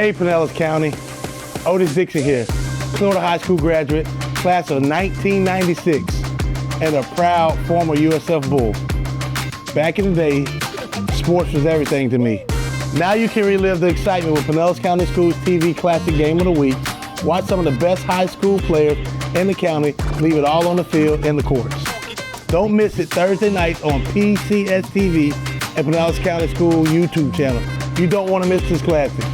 Hey, Pinellas County. Otis Dixon here, Florida High School graduate, class of 1996, and a proud former USF Bull. Back in the day, sports was everything to me. Now you can relive the excitement with Pinellas County Schools TV Classic Game of the Week. Watch some of the best high school players in the county leave it all on the field and the courts. Don't miss it Thursday night on PCAC TV and Pinellas County School YouTube channel. You don't want to miss this classic.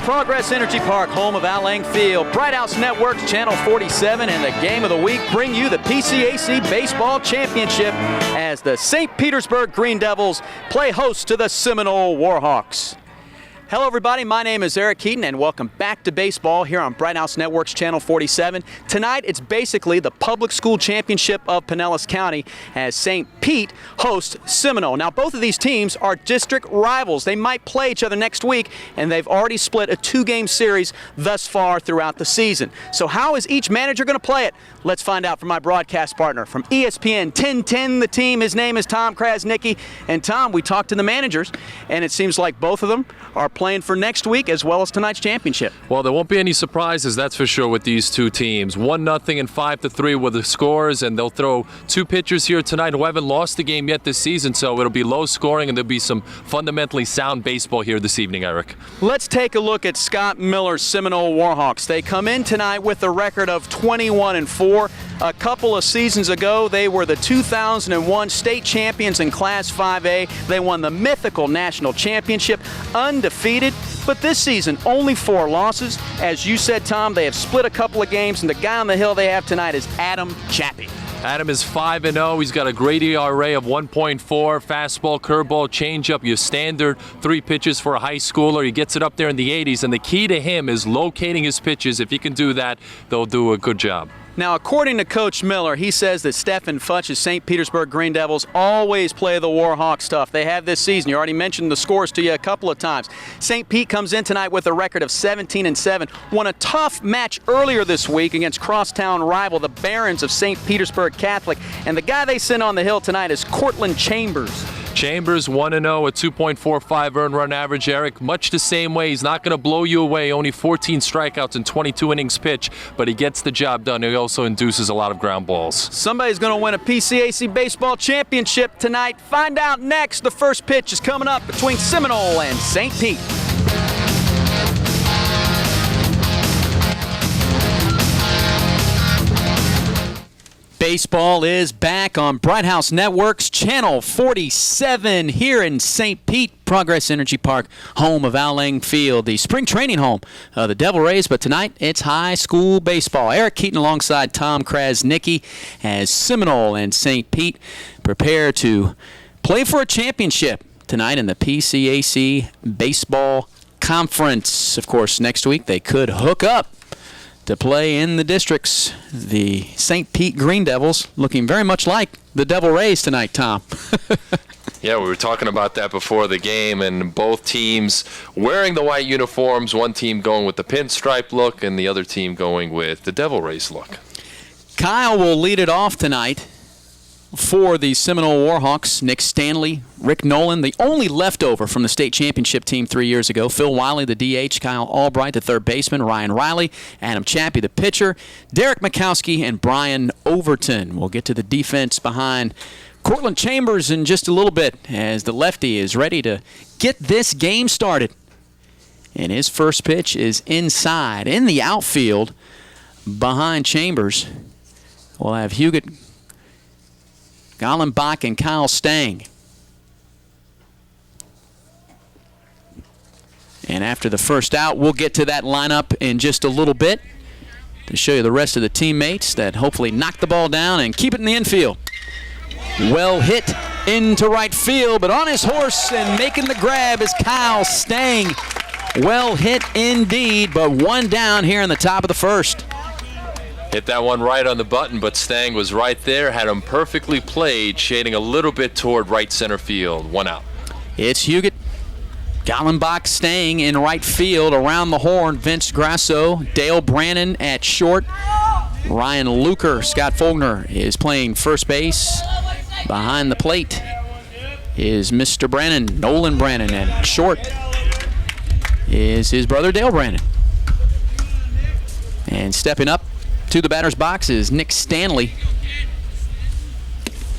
Progress Energy Park, home of Al Lang Field, Bright House Networks, Channel 47, and the Game of the Week bring you the PCAC Baseball Championship as the St. Petersburg Green Devils play host to the Seminole Warhawks. Hello everybody, my name is Eric Keaton and welcome back to baseball here on Bright House Networks Channel 47. Tonight it's basically the public school championship of Pinellas County as St. Pete hosts Seminole. Now both of these teams are district rivals. They might play each other next week and they've already split a 2-game series thus far throughout the season. So how is each manager going to play it? Let's find out from my broadcast partner from ESPN 1010, the team. His name is Tom Krasnicki. And Tom, we talked to the managers and it seems like both of them are playing for next week as well as tonight's championship. Well, there won't be any surprises, that's for sure, with these two teams. 1-0 and 5-3 were the scores, and they'll throw two pitchers here tonight who haven't lost the game yet this season, so it'll be low scoring and there'll be some fundamentally sound baseball here this evening, Eric. Let's take a look at Scott Miller's Seminole Warhawks. They come in tonight with a record of 21-4. A couple of seasons ago, they were the 2001 state champions in Class 5A. They won the mythical national championship, undefeated. But this season, only 4 losses. As you said, Tom, they have split a couple of games, and the guy on the hill they have tonight is Adam Chappie. Adam is 5-0. He's got a great ERA of 1.4, fastball, curveball, changeup, your standard 3 pitches for a high schooler. He gets it up there in the 80s, and the key to him is locating his pitches. If he can do that, they'll do a good job. Now, according to Coach Miller, he says that Stephen Futch's St. Petersburg Green Devils always play the Warhawks tough. They have this season. You already mentioned the scores to you a couple of times. St. Pete comes in tonight with a record of 17-7. Won a tough match earlier this week against crosstown rival, the Barons of St. Petersburg Catholic. And the guy they send on the hill tonight is Cortland Chambers. Chambers 1-0, a 2.45 earned run average, Eric. Much the same way. He's not going to blow you away. Only 14 strikeouts in 22 innings pitch, but he gets the job done. He also induces a lot of ground balls. Somebody's going to win a PCAC baseball championship tonight. Find out next. The first pitch is coming up between Seminole and St. Pete. Baseball is back on Bright House Networks, Channel 47 here in St. Pete, Progress Energy Park, home of Al Lang Field, the spring training home of the Devil Rays. But tonight, it's high school baseball. Eric Keaton alongside Tom Krasnicki as Seminole and St. Pete prepare to play for a championship tonight in the PCAC Baseball Conference. Of course, next week they could hook up to play in the districts. The St. Pete Green Devils looking very much like the Devil Rays tonight, Tom. Yeah, we were talking about that before the game, and both teams wearing the white uniforms, one team going with the pinstripe look and the other team going with the Devil Rays look. Kyle will lead it off tonight for the Seminole Warhawks. Nick Stanley, Rick Nolan, the only leftover from the state championship team 3 years ago. Phil Wiley, the DH. Kyle Albright, the third baseman. Ryan Riley, Adam Chappie, the pitcher. Derek Mikowski, and Brian Overton. We'll get to the defense behind Cortland Chambers in just a little bit as the lefty is ready to get this game started. And his first pitch is inside in the outfield behind Chambers. We'll have Huguet Gallenbach and Kyle Stang. And after the first out, we'll get to that lineup in just a little bit to show you the rest of the teammates that hopefully knock the ball down and keep it in the infield. Well hit into right field, but on his horse and making the grab is Kyle Stang. Well hit indeed, but one down here in the top of the first. Hit that one right on the button, but Stang was right there, had him perfectly played, shading a little bit toward right center field. 1 out. It's Huguet. Gallenbach staying in right field. Around the horn, Vince Grasso, Dale Brannon at short. Ryan Luker, Scott Fogner is playing first base. Behind the plate is Mr. Brannon, Nolan Brannon, and short is his brother Dale Brannon. And stepping up to the batter's box is Nick Stanley.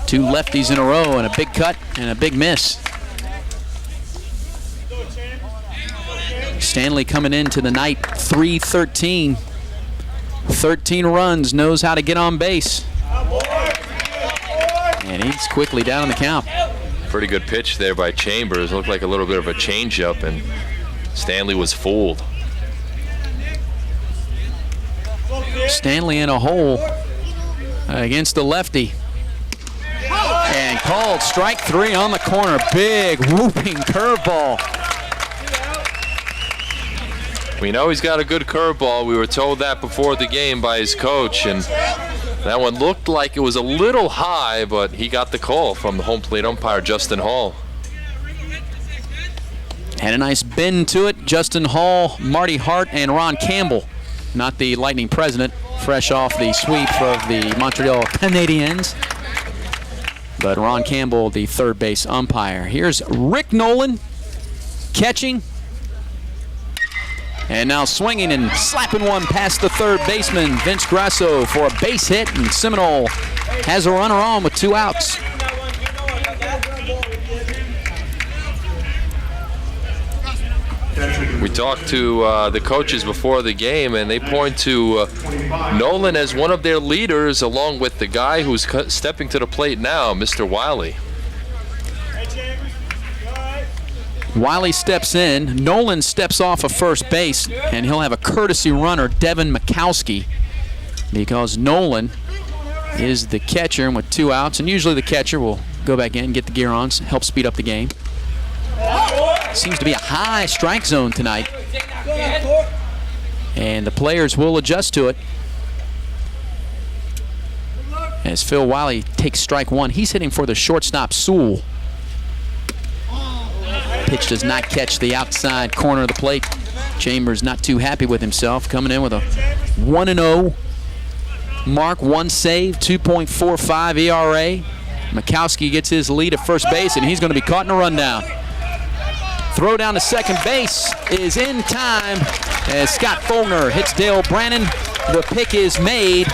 2 lefties in a row, and a big cut and a big miss. Stanley coming into the night, 3-13. 13 runs, knows how to get on base. And he's quickly down the count. Pretty good pitch there by Chambers. Looked like a little bit of a changeup, and Stanley was fooled. Stanley in a hole against the lefty. And called strike 3 on the corner. Big whooping curveball. We know he's got a good curveball. We were told that before the game by his coach, and that one looked like it was a little high, but he got the call from the home plate umpire, Justin Hall. Had a nice bend to it. Justin Hall, Marty Hart, and Ron Campbell, not the Lightning president, fresh off the sweep of the Montreal Canadiens. But Ron Campbell, the third base umpire. Here's Rick Nolan catching. And now swinging and slapping one past the third baseman, Vince Grasso, for a base hit, and Seminole has a runner on with 2 outs. We talked to the coaches before the game, and they point to Nolan as one of their leaders, along with the guy who's stepping to the plate now, Mr. Wiley. Wiley steps in. Nolan steps off of first base, and he'll have a courtesy runner, Devin Mikowski, because Nolan is the catcher, and with 2 outs, and usually the catcher will go back in, get the gear on, help speed up the game. Seems to be a high strike zone tonight, and the players will adjust to it. As Phil Wiley takes strike 1, he's hitting for the shortstop, Sewell. Pitch does not catch the outside corner of the plate. Chambers not too happy with himself, coming in with a 1-0 mark, 1 save, 2.45 ERA. Mikowski gets his lead at first base, and he's going to be caught in a rundown. Throw down to second base is in time as Scott Fogner hits Dale Brannon. The pick is made.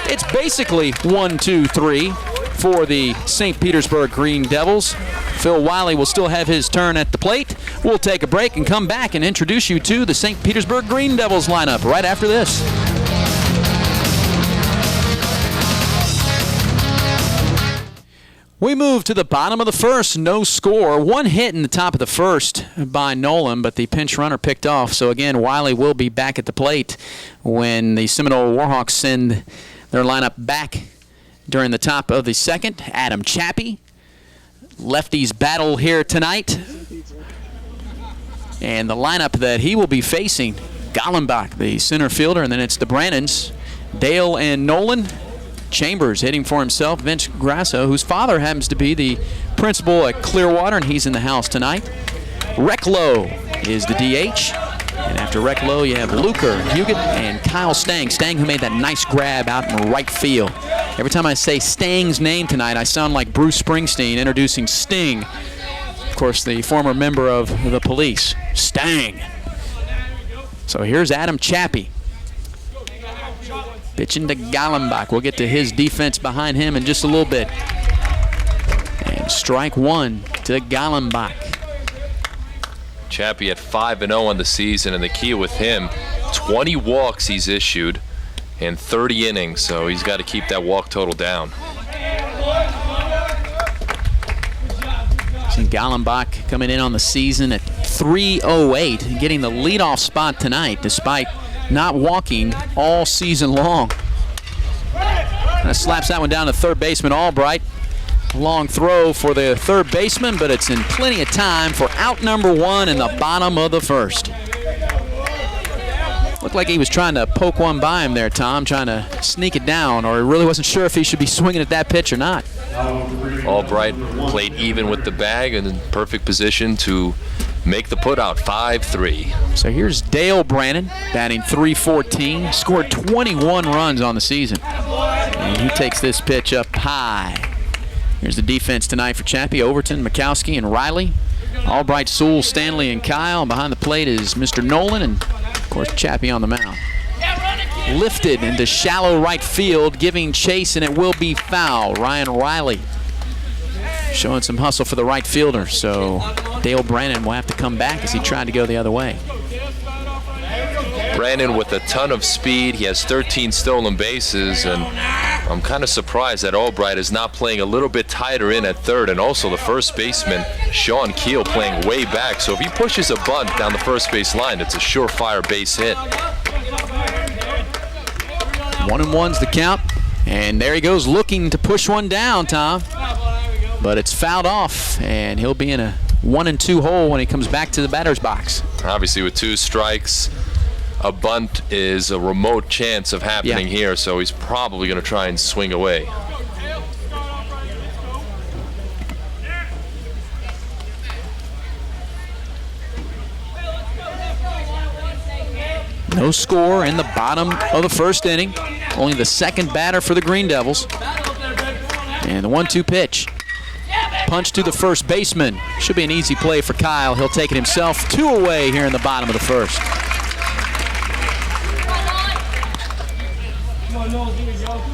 It's basically 1-2-3 for the St. Petersburg Green Devils. Phil Wiley will still have his turn at the plate. We'll take a break and come back and introduce you to the St. Petersburg Green Devils lineup right after this. We move to the bottom of the first, no score. 1 hit in the top of the first by Nolan, but the pinch runner picked off. So again, Wiley will be back at the plate when the Seminole Warhawks send their lineup back during the top of the second. Adam Chappie. Lefties battle here tonight. And the lineup that he will be facing, Gallenbach, the center fielder, and then it's the Brannons, Dale and Nolan. Chambers hitting for himself, Vince Grasso, whose father happens to be the principal at Clearwater, and he's in the house tonight. Recklow is the DH. And after Recklow, you have Luker, Huguet, and Kyle Stang. Stang, who made that nice grab out in right field. Every time I say Stang's name tonight, I sound like Bruce Springsteen introducing Sting. Of course, the former member of the Police, Stang. So here's Adam Chappie. Pitching to Gallenbach. We'll get to his defense behind him in just a little bit. And strike 1 to Gallenbach. Chappie at 5-0 on the season, and the key with him, 20 walks he's issued in 30 innings, so he's got to keep that walk total down. See Gallenbach coming in on the season at 308, getting the leadoff spot tonight despite not walking all season long. Slaps that one down to third baseman Albright. Long throw for the third baseman, but it's in plenty of time for out number 1 in the bottom of the first. Looked like he was trying to poke one by him there, Tom, trying to sneak it down, or he really wasn't sure if he should be swinging at that pitch or not. Albright played even with the bag and in perfect position to make the put out, 5-3. So here's Dale Brannon, batting .314, scored 21 runs on the season. And he takes this pitch up high. Here's the defense tonight for Chappie: Overton, Mikowski, and Riley. Albright, Sewell, Stanley, and Kyle. And behind the plate is Mr. Nolan, and of course Chappie on the mound. Lifted into shallow right field, giving chase, and it will be foul. Ryan Riley showing some hustle for the right fielder, so Dale Brannon will have to come back as he tried to go the other way. Brannon with a ton of speed. He has 13 stolen bases, and I'm kind of surprised that Albright is not playing a little bit tighter in at third, and also the first baseman, Sean Keel, playing way back. So if he pushes a bunt down the first base line, it's a surefire base hit. 1-1's the count, and there he goes looking to push one down, Tom. But it's fouled off, and he'll be in a 1-2 hole when he comes back to the batter's box. Obviously, with 2 strikes, a bunt is a remote chance of happening here, so he's probably going to try and swing away. No score in the bottom of the first inning. Only the second batter for the Green Devils. And the 1-2 pitch. Punch to the first baseman. Should be an easy play for Kyle. He'll take it himself. 2 away here in the bottom of the first.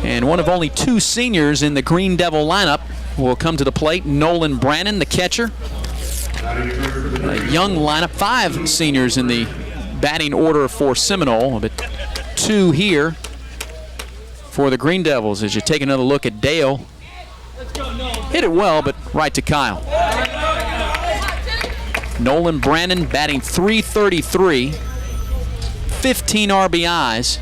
And one of only 2 seniors in the Green Devil lineup will come to the plate. Nolan Brannon, the catcher. A young lineup. 5 seniors in the batting order for Seminole, but 2 here for the Green Devils. As you take another look at Dale, hit it well, but right to Kyle. Nolan Brannon batting .333, 15 RBIs,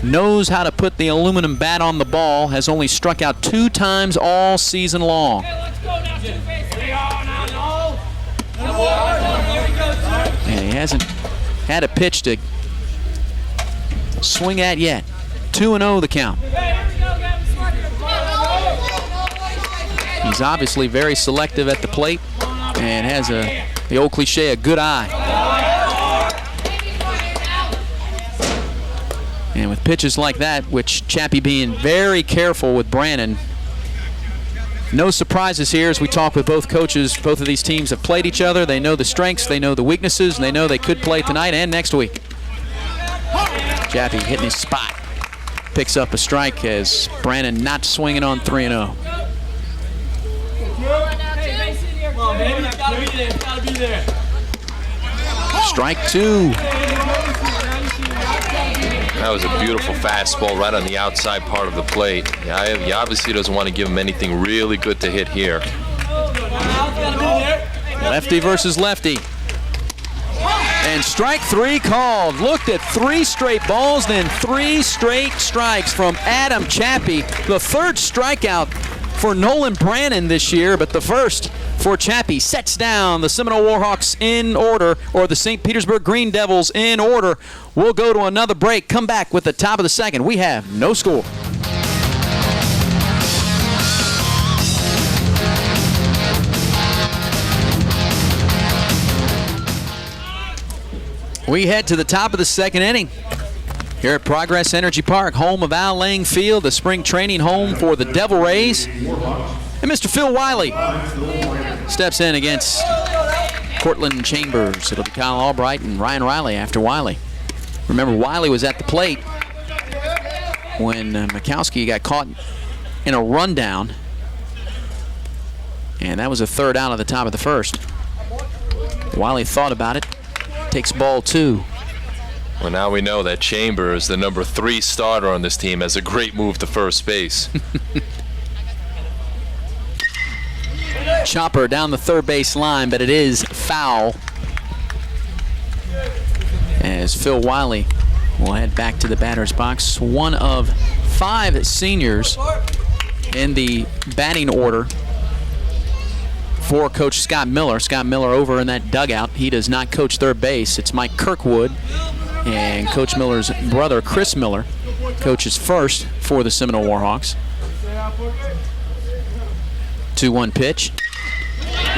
knows how to put the aluminum bat on the ball, has only struck out 2 times all season long. And he hasn't had a pitch to swing at yet. 2-0 the count. He's obviously very selective at the plate and has the old cliche, a good eye. And with pitches like that, which Chappie being very careful with Brannon, no surprises here as we talk with both coaches. Both of these teams have played each other. They know the strengths, they know the weaknesses, and they know they could play tonight and next week. Chappie hitting his spot. Picks up a strike as Brannon not swinging on 3-0. Strike 2. That was a beautiful fastball right on the outside part of the plate. He obviously doesn't want to give him anything really good to hit here. Lefty versus lefty. And strike 3 called. Looked at 3 straight balls, then 3 straight strikes from Adam Chappie. The 3rd strikeout for Nolan Brannon this year, but the 1st for Chappie. Sets down the Seminole Warhawks in order, or the St. Petersburg Green Devils in order. We'll go to another break, come back with the top of the second. We have no score. We head to the top of the second inning here at Progress Energy Park, home of Al Lang Field, the spring training home for the Devil Rays. And Mr. Phil Wiley steps in against Cortland Chambers. It'll be Kyle Albright and Ryan Riley after Wiley. Remember, Wiley was at the plate when Mikowski got caught in a rundown. And that was a 3rd out of the top of the first. Wiley thought about it. Takes ball 2. Well, now we know that Chambers, the number 3 starter on this team, has a great move to first base. Chopper down the 3rd base line, but it is foul. As Phil Wiley will head back to the batter's box. One of 5 seniors in the batting order for Coach Scott Miller. Scott Miller over in that dugout. He does not coach third base. It's Mike Kirkwood And Coach Miller's brother, Chris Miller, coaches first for the Seminole Warhawks. 2-1 pitch.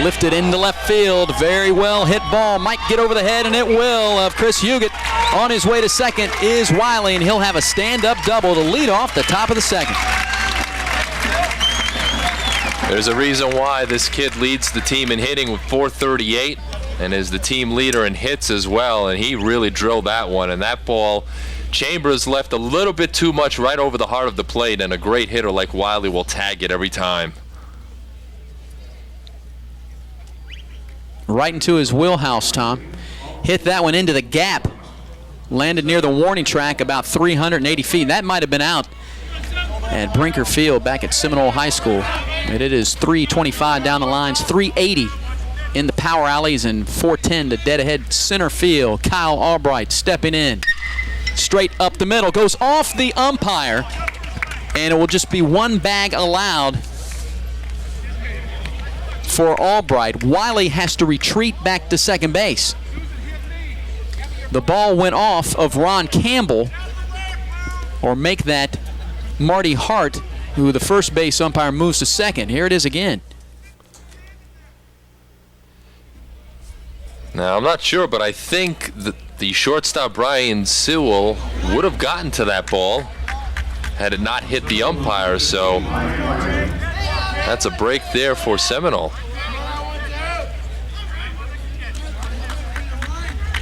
Lifted into left field. Very well hit ball. Might get over the head, and it will, of Chris Huguet. On his way to second is Wiley, and he'll have a stand-up double to lead off the top of the second. There's a reason why this kid leads the team in hitting with .438 and is the team leader in hits as well, and he really drilled that one. And that ball, Chambers left a little bit too much right over the heart of the plate, and a great hitter like Wiley will tag it every time. Right into his wheelhouse, Tom. Hit that one into the gap. Landed near the warning track about 380 feet. That might have been out at Brinker Field back at Seminole High School. And it is 325 down the lines, 380 in the power alleys, and 410 to dead ahead center field. Kyle Albright stepping in. Straight up the middle. Goes off the umpire. And it will just be one bag allowed for Albright. Wiley has to retreat back to second base. The ball went off of Ron Campbell, or make that Marty Hart, who the first base umpire moves to second. Here it is again. Now, I'm not sure, but I think that the shortstop Brian Sewell would have gotten to that ball had it not hit the umpire, so that's a break there for Seminole.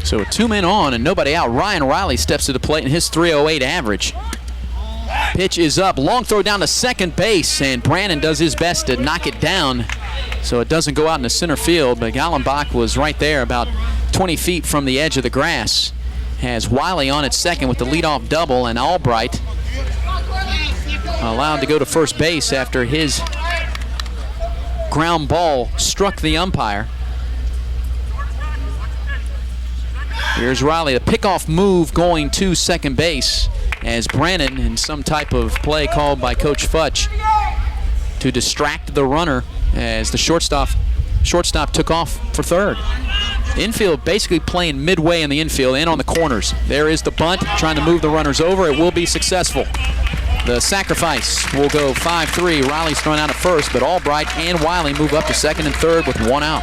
So with 2 men on and nobody out, Ryan Riley steps to the plate in his .308 average. Pitch is up, long throw down to second base, and Brannon does his best to knock it down so it doesn't go out into center field, but Gallenbach was right there about 20 feet from the edge of the grass. Has Wiley on at second with the leadoff double, and Albright allowed to go to first base after his ground ball struck the umpire. Here's Riley, the pickoff move going to second base as Brannon, in some type of play called by Coach Futch to distract the runner as the shortstop took off for third. Infield basically playing midway in the infield and on the corners. There is the bunt, trying to move the runners over. It will be successful. The sacrifice will go 5-3. Riley's thrown out at first, but Albright and Wiley move up to second and third with one out.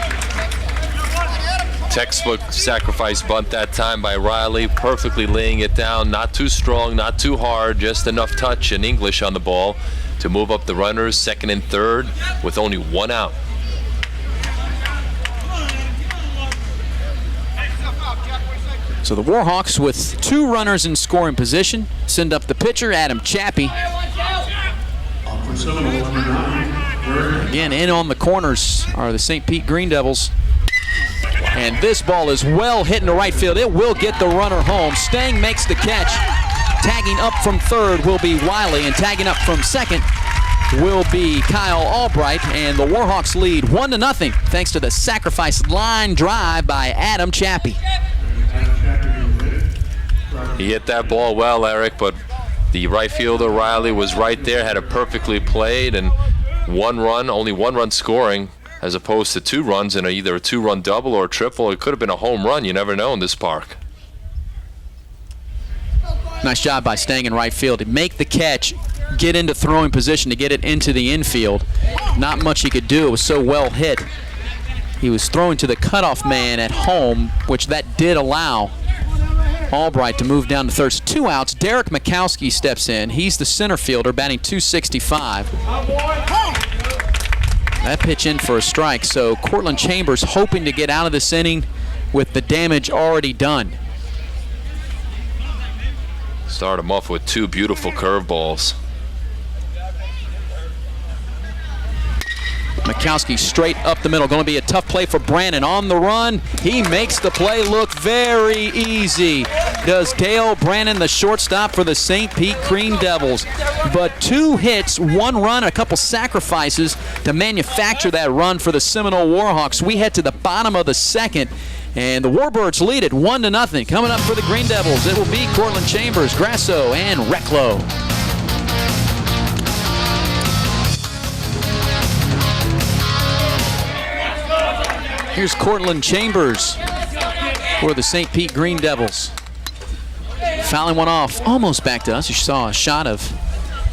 Textbook sacrifice bunt that time by Riley, perfectly laying it down, not too strong, not too hard, just enough touch and English on the ball to move up the runners second and third with only one out. So the Warhawks with 2 runners in scoring position send up the pitcher, Adam Chappie. Again, in on the corners are the St. Pete Green Devils. And this ball is well hit into right field. It will get the runner home. Stang makes the catch. Tagging up from third will be Wiley, and tagging up from second will be Kyle Albright. And the Warhawks lead 1-0 thanks to the sacrifice line drive by Adam Chappie. He hit that ball well, Eric, but the right fielder Riley was right there, had it perfectly played, and only one run scoring, as opposed to 2 runs in either a 2-run double or a triple. It could have been a home run. You never know in this park. Nice job by Stang in right field to make the catch, get into throwing position to get it into the infield. Not much he could do. It was so well hit. He was throwing to the cutoff man at home, which that did allow Albright to move down to third. 2 outs. Derek Mikowski steps in. He's the center fielder, batting .265. That pitch in for a strike, so Cortland Chambers hoping to get out of this inning with the damage already done. Start him off with 2 beautiful curveballs. Mikowski straight up the middle. Going to be a tough play for Brannon. On the run, he makes the play look very easy. Does Dale Brannon, the shortstop for the St. Pete Green Devils. But 2 hits, 1 run, and a couple sacrifices to manufacture that run for the Seminole Warhawks. We head to the bottom of the second, and the Warbirds lead it 1-0. Coming up for the Green Devils, it will be Cortland Chambers, Grasso, and Recklow. Here's Cortland Chambers for the St. Pete Green Devils. fouling one off almost back to us. You saw a shot of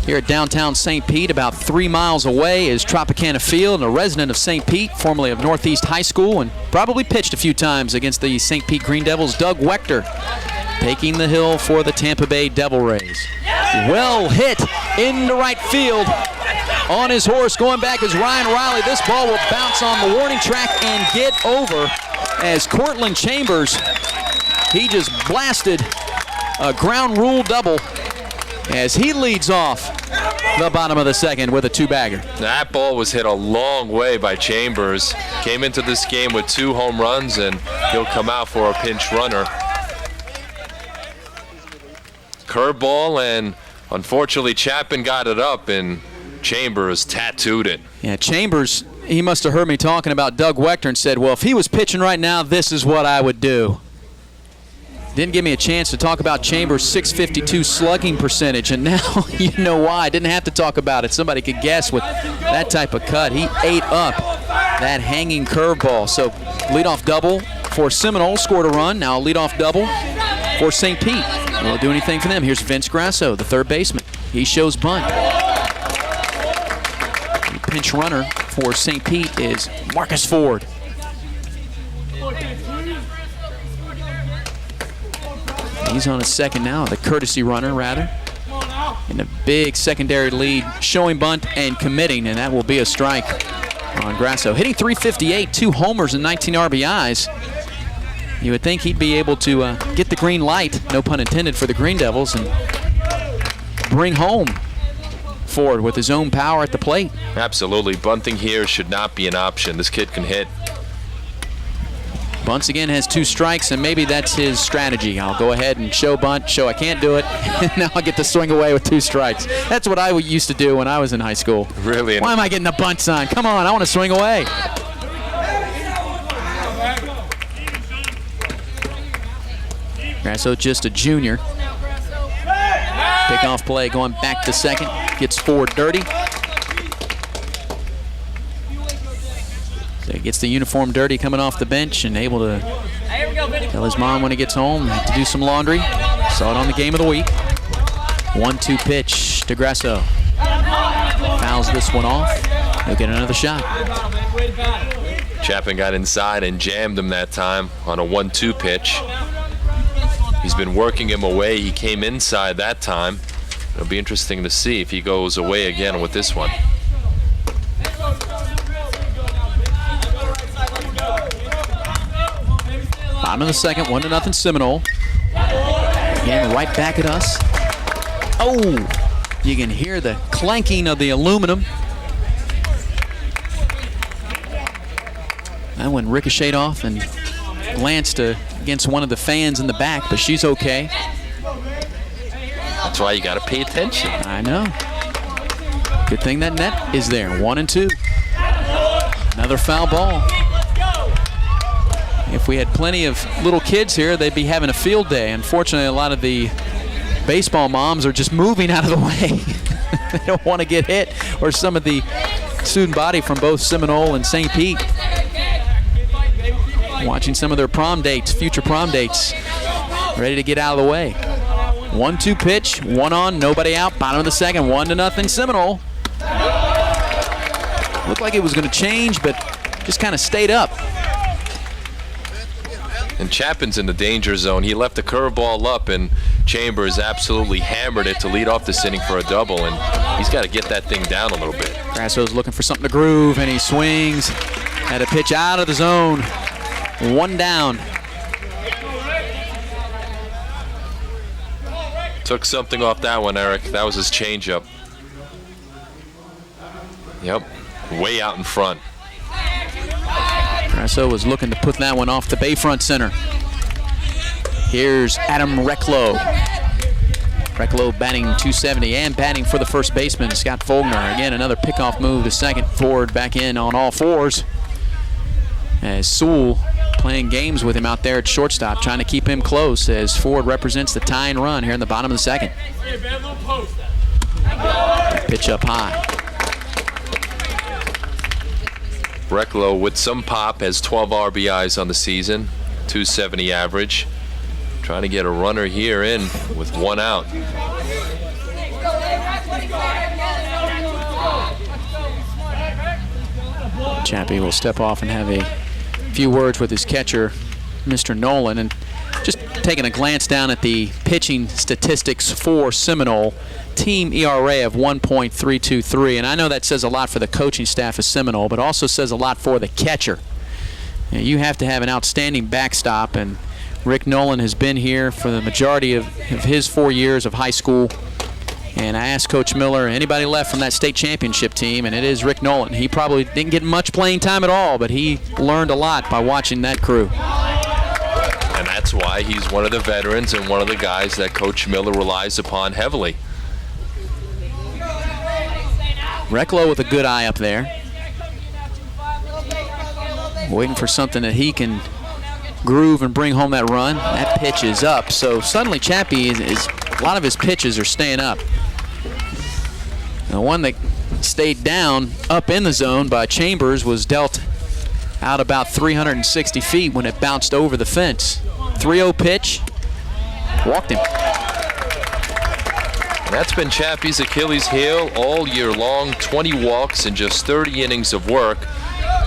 here at downtown St. Pete, about 3 miles away is Tropicana Field, and a resident of St. Pete, formerly of Northeast High School, and probably pitched a few times against the St. Pete Green Devils, Doug Wechter, taking the hill for the Tampa Bay Devil Rays. Well hit into right field. On his horse, going back is Ryan Riley. This ball will bounce on the warning track and get over as Cortland Chambers, he just blasted a ground rule double as he leads off the bottom of the second with a 2-bagger. That ball was hit a long way by Chambers. Came into this game with 2 home runs, and he'll come out for a pinch runner. Curveball, and unfortunately Chapin got it up, and Chambers tattooed it. Yeah, Chambers, he must have heard me talking about Doug Wechter and said, well, if he was pitching right now, this is what I would do. Didn't give me a chance to talk about Chambers' .652 slugging percentage, and now you know why. I didn't have to talk about it. Somebody could guess with that type of cut. He ate up that hanging curveball. So leadoff double for Seminole, scored a run. Now a leadoff double for St. Pete. Won't do anything for them. Here's Vince Grasso, the third baseman. He shows bunt. The pinch runner for St. Pete is Marcus Ford. He's on his second now, the courtesy runner, rather. In a big secondary lead, showing bunt and committing, and that will be a strike on Grasso. Hitting .358, 2 homers and 19 RBIs. You would think he'd be able to get the green light, no pun intended, for the Green Devils and bring home Ford with his own power at the plate. Absolutely. Bunting here should not be an option. This kid can hit. Bunts again has 2 strikes, and maybe that's his strategy. I'll go ahead and show bunt, show I can't do it, and now I'll get to swing away with 2 strikes. That's what I used to do when I was in high school. Really? Why am I getting the bunt sign? Come on, I want to swing away. Grasso just a junior. Pickoff play going back to second. Gets Ford dirty. So he gets the uniform dirty coming off the bench and able to tell his mom when he gets home to do some laundry. Saw it on the game of the week. 1-2 pitch to Grasso. Fouls this one off. He'll get another shot. Chapin got inside and jammed him that time on a 1-2 pitch. He's been working him away. He came inside that time. It'll be interesting to see if he goes away again with this one. Bottom of the second, 1-0 Seminole. Again, right back at us. Oh, you can hear the clanking of the aluminum. That one ricocheted off and glanced against one of the fans in the back, but she's okay. That's why you got to pay attention. I know. Good thing that net is there. 1-2. Another foul ball. If we had plenty of little kids here, they'd be having a field day. Unfortunately, a lot of the baseball moms are just moving out of the way. They don't want to get hit, or some of the student body from both Seminole and St. Pete watching some of their prom dates, future prom dates, ready to get out of the way. 1-2 pitch, 1 on, nobody out. Bottom of the second, 1-0 Seminole. Looked like it was going to change, but just kind of stayed up. And Chapin's in the danger zone. He left the curveball up, and Chambers absolutely hammered it to lead off this inning for a double, and he's got to get that thing down a little bit. Grasso's looking for something to groove, and he swings at a pitch out of the zone. 1 down. Took something off that one, Eric. That was his changeup. Yep, way out in front. Grasso was looking to put that one off the Bayfront Center. Here's Adam Recklow. Recklow batting .270 and batting for the first baseman, Scott Fogner. Again, another pickoff move to second. Ford back in on all fours. As Sewell playing games with him out there at shortstop, trying to keep him close as Ford represents the tying run here in the bottom of the second. Pitch up high. Recklow with some pop has 12 RBIs on the season, .270 average. trying to get a runner here in with 1 out. Chappie will step off and have a few words with his catcher, Mr. Nolan. And just taking a glance down at the pitching statistics for Seminole, team ERA of 1.323. And I know that says a lot for the coaching staff of Seminole, but also says a lot for the catcher. You have to have an outstanding backstop, and Rick Nolan has been here for the majority of his 4 years of high school. And I asked Coach Miller, anybody left from that state championship team, and it is Rick Nolan. He probably didn't get much playing time at all, but he learned a lot by watching that crew. And that's why he's one of the veterans and one of the guys that Coach Miller relies upon heavily. Recklow with a good eye up there. Waiting for something that he can groove and bring home that run. That pitch is up. So suddenly Chappie is a lot of his pitches are staying up. The one that stayed down up in the zone by Chambers was dealt out about 360 feet when it bounced over the fence. 3-0 pitch. Walked him. And that's been Chappie's Achilles heel all year long. 20 walks and just 30 innings of work.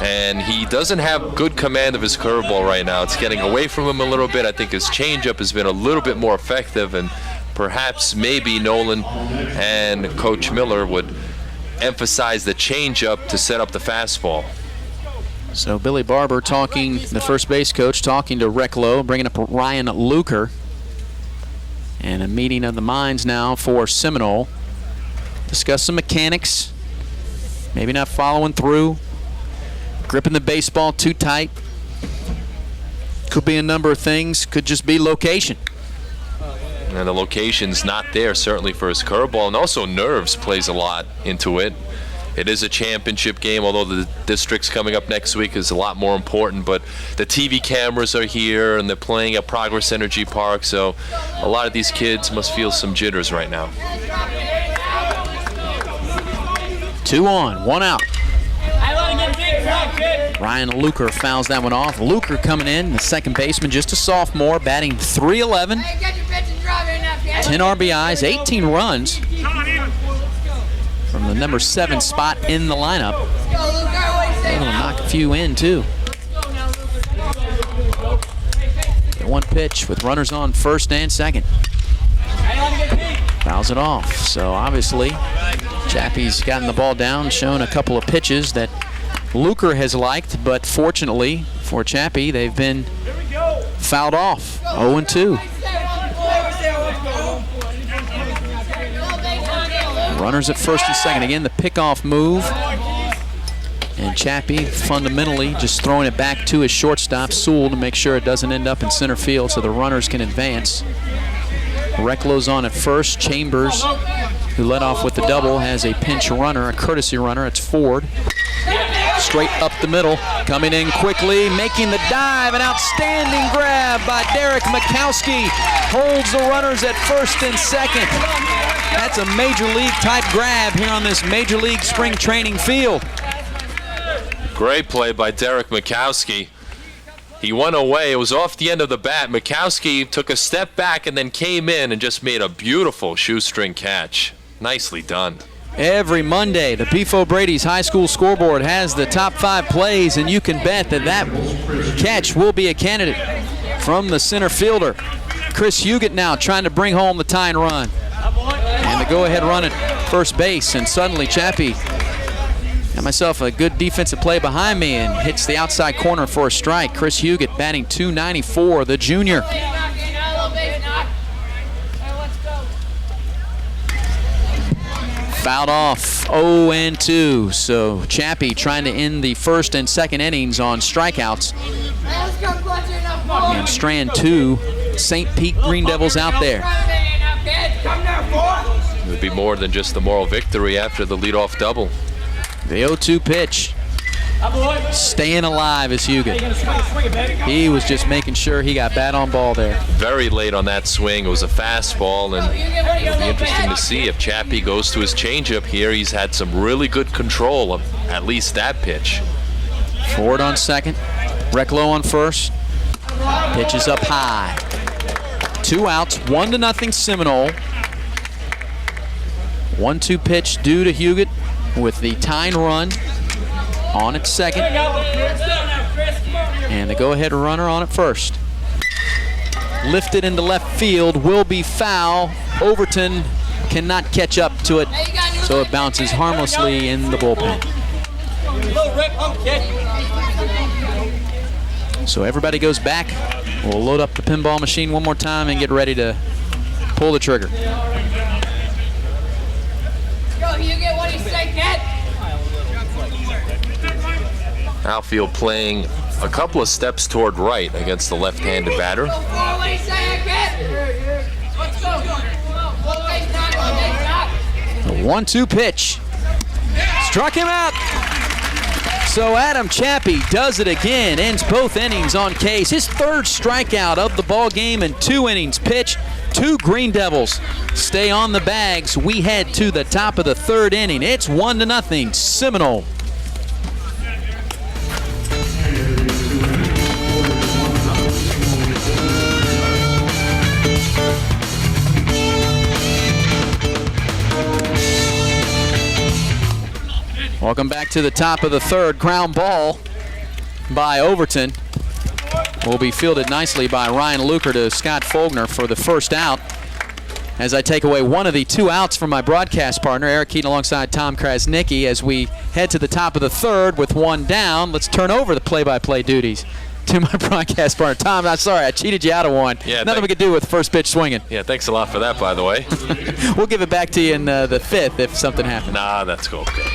And he doesn't have good command of his curveball right now. It's getting away from him a little bit. I think his changeup has been a little bit more effective, and perhaps maybe Nolan and Coach Miller would emphasize the changeup to set up the fastball. So Billy Barber talking, the first base coach, talking to Recklow, bringing up Ryan Luker. And a meeting of the minds now for Seminole. Discuss some mechanics. Maybe not following through. Gripping the baseball too tight. Could be a number of things. Could just be location. And the location's not there, certainly for his curveball. And also nerves plays a lot into it. It is a championship game, although the district's coming up next week is a lot more important. But the TV cameras are here, and they're playing at Progress Energy Park. So a lot of these kids must feel some jitters right now. 2 on, 1 out. Ryan Luker fouls that one off. Luker coming in, the second baseman, just a sophomore, batting .311. 10 RBIs, 18 runs from the number 7 spot in the lineup. Able to knock a few in, too. The 1 pitch with runners on first and second. Fouls it off. So obviously, Chappie's gotten the ball down, shown a couple of pitches that Luker has liked, but fortunately for Chappie, they've been fouled off. 0-2. Runners at first and second. Again, the pickoff move. And Chappie fundamentally just throwing it back to his shortstop, Sewell, to make sure it doesn't end up in center field so the runners can advance. Recklow's on at first. Chambers, who led off with the double, has a pinch runner, a courtesy runner. It's Ford. Straight up the middle, coming in quickly, making the dive. An outstanding grab by Derek Mikowski. Holds the runners at first and second. That's a major league type grab here on this major league spring training field. Great play by Derek Mikowski. He went away. It was off the end of the bat. Mikowski took a step back and then came in and just made a beautiful shoestring catch. Nicely done. Every Monday, the Beefo Brady's High School scoreboard has the top 5 plays, and you can bet that that catch will be a candidate from the center fielder. Chris Huguet now trying to bring home the tying run. And the go-ahead run at first base, and suddenly Chappie got myself a good defensive play behind me and hits the outside corner for a strike. Chris Huguet batting .294, the junior. Fouled off, 0-2. So Chappie trying to end the first and second innings on strikeouts. And strand 2, St. Pete Green Devils out there. It would be more than just the moral victory after the leadoff double. The 0-2 pitch. Staying alive is Huguet. He was just making sure he got bat on ball there. Very late on that swing. It was a fastball, and it'll be interesting to see if Chappie goes to his changeup here. He's had some really good control of at least that pitch. Ford on second. Recklow on first. Pitch is up high. 2 outs, 1-0 Seminole. 1-2 pitch due to Huguet with the tying run on at second. And the go-ahead runner on at first. Lifted into left field, will be foul. Overton cannot catch up to it, so it bounces harmlessly in the bullpen. So everybody goes back. We'll load up the pinball machine one more time and get ready to pull the trigger. Outfield playing a couple of steps toward right against the left-handed batter. 1-2 pitch. Struck him out. So Adam Chappie does it again, ends both innings on Case. His 3rd strikeout of the ball game in 2 innings pitched. 2 Green Devils stay on the bags. We head to the top of the 3rd inning. It's 1-0 Seminole. Welcome back to the top of the 3rd. Ground ball by Overton will be fielded nicely by Ryan Luker to Scott Fogner for the 1st out. As I take away one of the 2 outs from my broadcast partner, Eric Keaton alongside Tom Krasnicki, as we head to the top of the 3rd with 1 down. Let's turn over the play-by-play duties to my broadcast partner. Tom, I'm sorry, I cheated you out of one. Yeah, nothing we could do with first pitch swinging. Yeah, thanks a lot for that, by the way. We'll give it back to you in the 5th if something happens. Nah, that's cool. Okay.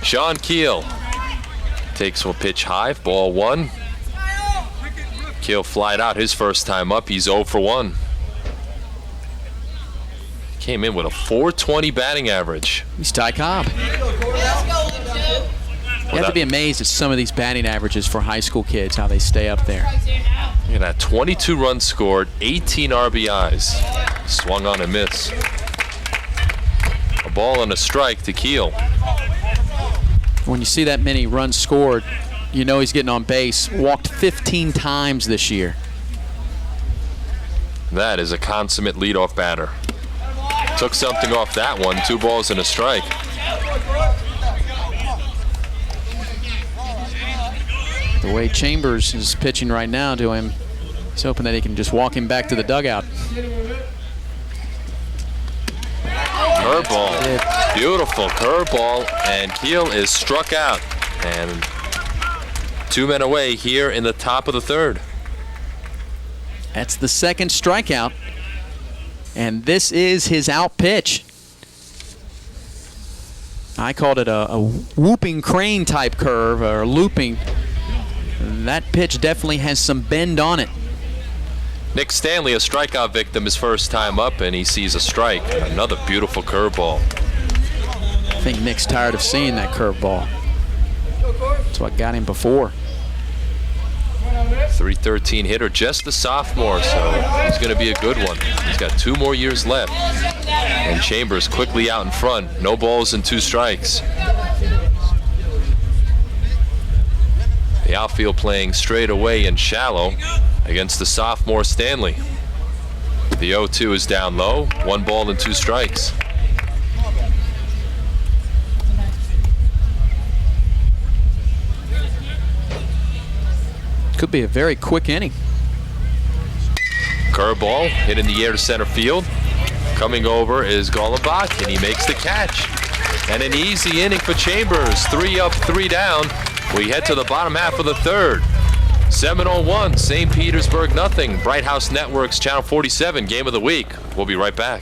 Sean Keel takes one pitch high, ball 1. Keel flied out his first time up. He's 0 for 1. Came in with a .420 batting average. He's Ty Cobb. You have to be amazed at some of these batting averages for high school kids, how they stay up there. Look at that, 22 runs scored, 18 RBIs. Swung on and missed. A ball and a strike to Keel. When you see that many runs scored, you know he's getting on base. Walked 15 times this year. That is a consummate leadoff batter. Took something off that one. 2 balls and a strike. The way Chambers is pitching right now to him, he's hoping that he can just walk him back to the dugout. Curveball, beautiful curveball, and Keel is struck out. And 2 men away here in the top of the 3rd. That's the 2nd strikeout, and this is his out pitch. I called it a whooping crane type curve, or looping. That pitch definitely has some bend on it. Nick Stanley, a strikeout victim, his first time up, and he sees a strike. Another beautiful curveball. I think Nick's tired of seeing that curveball. That's what got him before. .313 hitter, just a sophomore, so he's going to be a good one. He's got 2 more years left. And Chambers quickly out in front. No balls and 2 strikes. The outfield playing straight away and shallow against the sophomore Stanley. The 0-2 is down low. 1 ball and 2 strikes. Could be a very quick inning. Curveball hit in the air to center field. Coming over is Golombach, and he makes the catch. And an easy inning for Chambers. 3 up, 3 down. We head to the bottom half of the 3rd. Seminole 1, St. Petersburg nothing. Bright House Networks, Channel 47, Game of the Week. We'll be right back.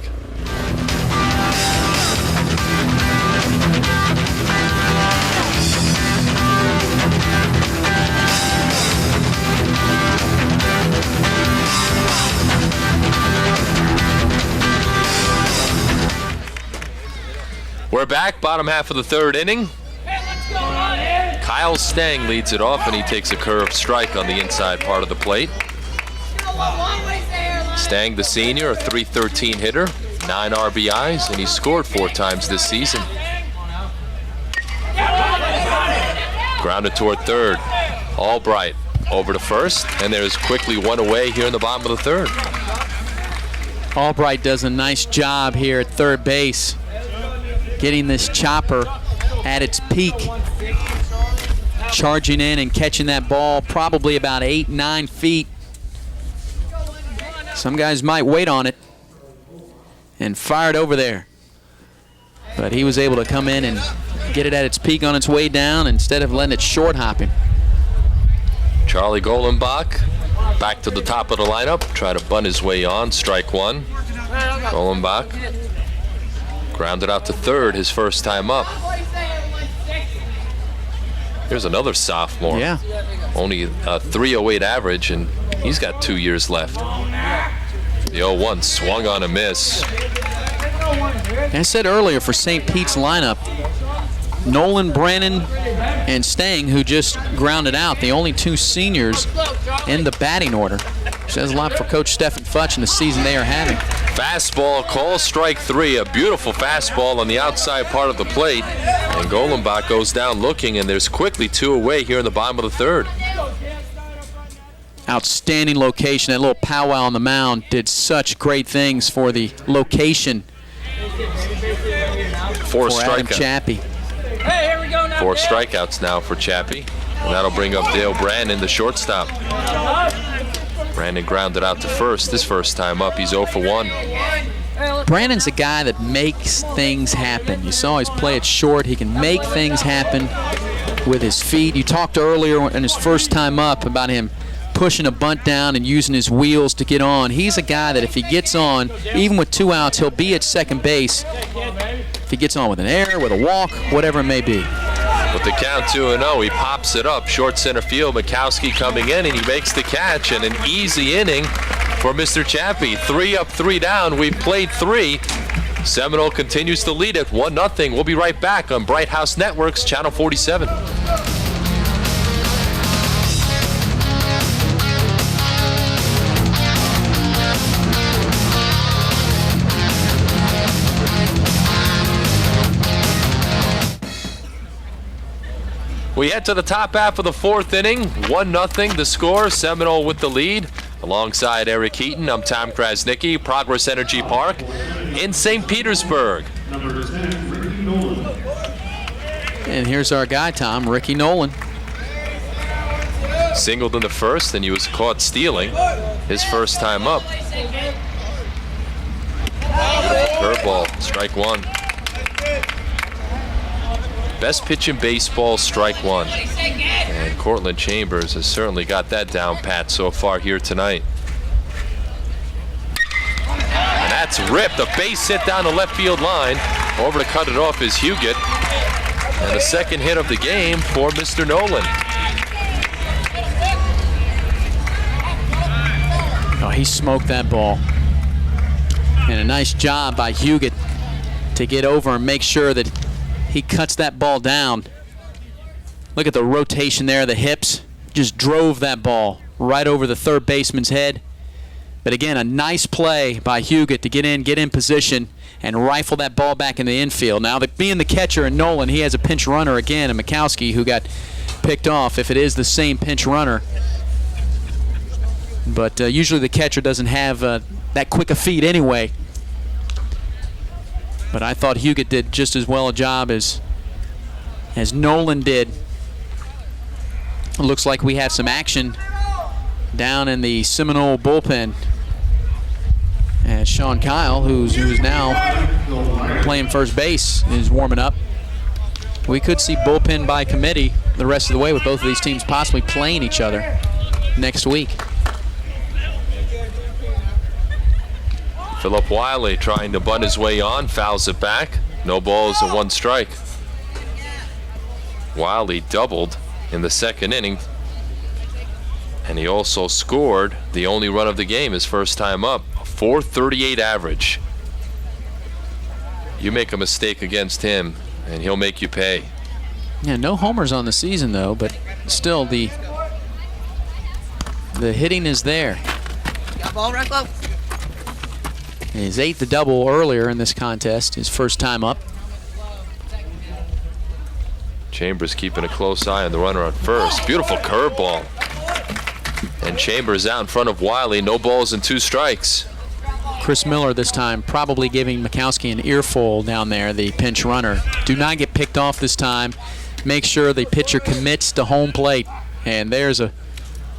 We're back, bottom half of the 3rd inning. Kyle Stang leads it off, and he takes a curved strike on the inside part of the plate. Stang, the senior, a .313 hitter, 9 RBIs, and he's scored 4 times this season. Grounded toward 3rd. Albright over to first, and there's quickly one away here in the bottom of the third. Albright does a nice job here at third base, getting this chopper at its peak, charging in and catching that ball probably about 8-9 feet. Some guys might wait on it and fire it over there, but he was able to come in and get it at its peak on its way down instead of letting it short hop him. Charlie Golenbach back to the top of the lineup, try to bunt his way on, strike one. Golenbach grounded out to third his first time up. Here's another sophomore. Yeah. Only a 308 average, and he's got 2 years left. The 0-1 swung on a miss. I said earlier, for St. Pete's lineup, Nolan, Brannon, and Stang, who just grounded out, the only two seniors in the batting order. Says a lot for Coach Stephen Futch and the season they are having. Fastball, call strike three. A beautiful fastball on the outside part of the plate. And Golenbach goes down looking, and there's quickly two away here in the bottom of the third. Outstanding location. That little powwow on the mound did such great things for the location. Four for Adam strikeouts. Chappie. Four strikeouts now for Chappie. And that'll bring up Dale Brandon, the shortstop. Brandon grounded out to first. This first time up, he's 0 for 1. Brandon's a guy that makes things happen. You saw his play at short. He can make things happen with his feet. You talked earlier in his first time up about him pushing a bunt down and using his wheels to get on. He's a guy that if he gets on, even with 2 outs, he'll be at second base. If he gets on with an error, with a walk, whatever it may be. With the count 2-0, he pops it up. Short center field, Mikowski coming in, and he makes the catch. And an easy inning for Mr. Chappie. 3 up, 3 down. We've played 3. Seminole continues to lead it 1-0. We'll be right back on Bright House Networks, Channel 47. We head to the top half of the 4th inning. 1-0 the score. Seminole with the lead. Alongside Eric Heaton, I'm Tom Krasnicki, Progress Energy Park in St. Petersburg. And here's our guy, Tom, Ricky Nolan. Singled in the first, and he was caught stealing his first time up. Curveball, strike one. Best pitch in baseball, strike one. And Cortland Chambers has certainly got that down pat so far here tonight. And that's ripped. A base hit down the left field line. Over to cut it off is Huguet. And the second hit of the game for Mr. Nolan. Oh, he smoked that ball. And a nice job by Huguet to get over and make sure that he cuts that ball down. Look at the rotation there, the hips. Just drove that ball right over the third baseman's head. But again, a nice play by Huguet to get in position, and rifle that ball back in the infield. Now, being the catcher in Nolan, he has a pinch runner again, and Mikowski, who got picked off, if it is the same pinch runner. But usually the catcher doesn't have that quick a feed anyway. But I thought Huguet did just as well a job as Nolan did. It looks like we have some action down in the Seminole bullpen. And Sean Kyle, who's now playing first base, is warming up. We could see bullpen by committee the rest of the way with both of these teams possibly playing each other next week. Philip Wiley trying to bunt his way on, fouls it back. No balls and 1 strike. Wiley doubled in the second inning, and he also scored the only run of the game his first time up. A .438 average. You make a mistake against him, and he'll make you pay. Yeah, no homers on the season though, but still the hitting is there. Got ball right close. His 8th double earlier in this contest, his first time up. Chambers keeping a close eye on the runner at first. Beautiful curveball. And Chambers out in front of Wiley. No balls and 2 strikes. Chris Miller this time probably giving Mikowski an earful down there, the pinch runner. Do not get picked off this time. Make sure the pitcher commits to home plate. And there's a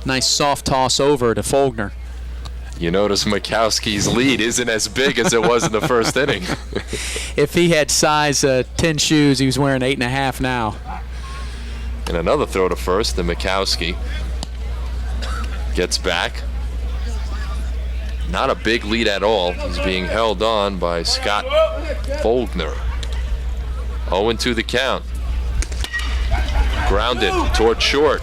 nice soft toss over to Faulkner. You notice Mikowski's lead isn't as big as it was in the first inning. If he had size 10 shoes, he was wearing 8.5 now. And another throw to first, and Mikowski gets back. Not a big lead at all. He's being held on by Scott Faulkner. 0-2 the count. Grounded toward short.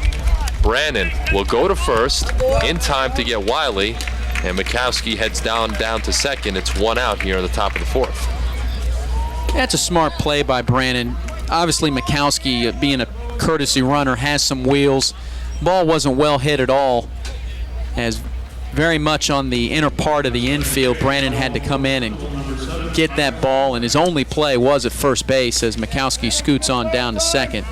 Brannon will go to first in time to get Wiley, and Mikowski heads down to second. It's 1 out here in the top of the 4th. That's a smart play by Brannon. Obviously Mikowski, being a courtesy runner, has some wheels. Ball wasn't well hit at all, as very much on the inner part of the infield. Brannon had to come in and get that ball, and his only play was at first base as Mikowski scoots on down to second.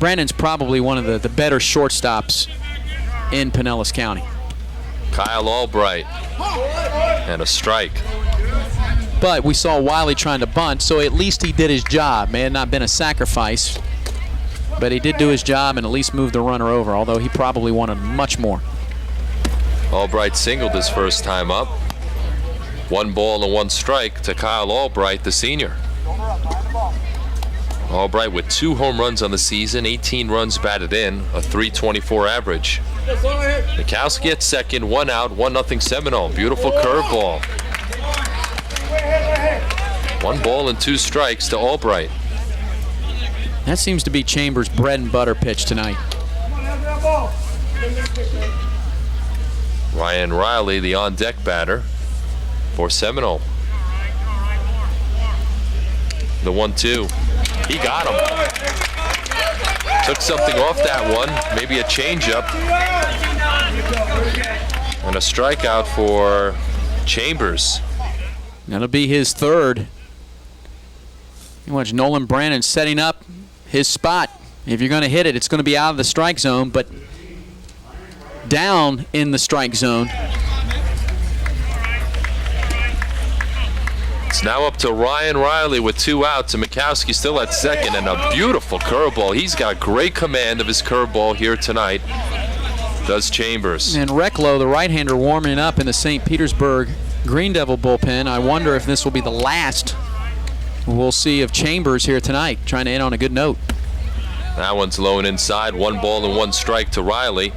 Brandon's probably one of the better shortstops in Pinellas County. Kyle Albright, and a strike. But we saw Wiley trying to bunt, so at least he did his job. May have not been a sacrifice, but he did do his job and at least move the runner over, although he probably wanted much more. Albright singled his first time up. 1 ball and 1 strike to Kyle Albright, the senior. Albright with 2 home runs on the season, 18 runs batted in, a .324 average. Mikowski at second, 1 out, 1-0 Seminole. Beautiful curveball. 1 ball and 2 strikes to Albright. That seems to be Chambers' bread and butter pitch tonight. Ryan Riley, the on-deck batter for Seminole. The 1-2. He got him. Took something off that one, maybe a changeup. And a strikeout for Chambers. That'll be his 3rd. You watch Nolan Brannon setting up his spot. If you're going to hit it, it's going to be out of the strike zone, but down in the strike zone. It's now up to Ryan Riley with 2 outs, and Mikowski still at second, and a beautiful curveball. He's got great command of his curveball here tonight, does Chambers. And Recklow, the right-hander, warming up in the St. Petersburg Green Devil bullpen. I wonder if this will be the last we'll see of Chambers here tonight, trying to end on a good note. That one's low and inside. 1 ball and 1 strike to Riley,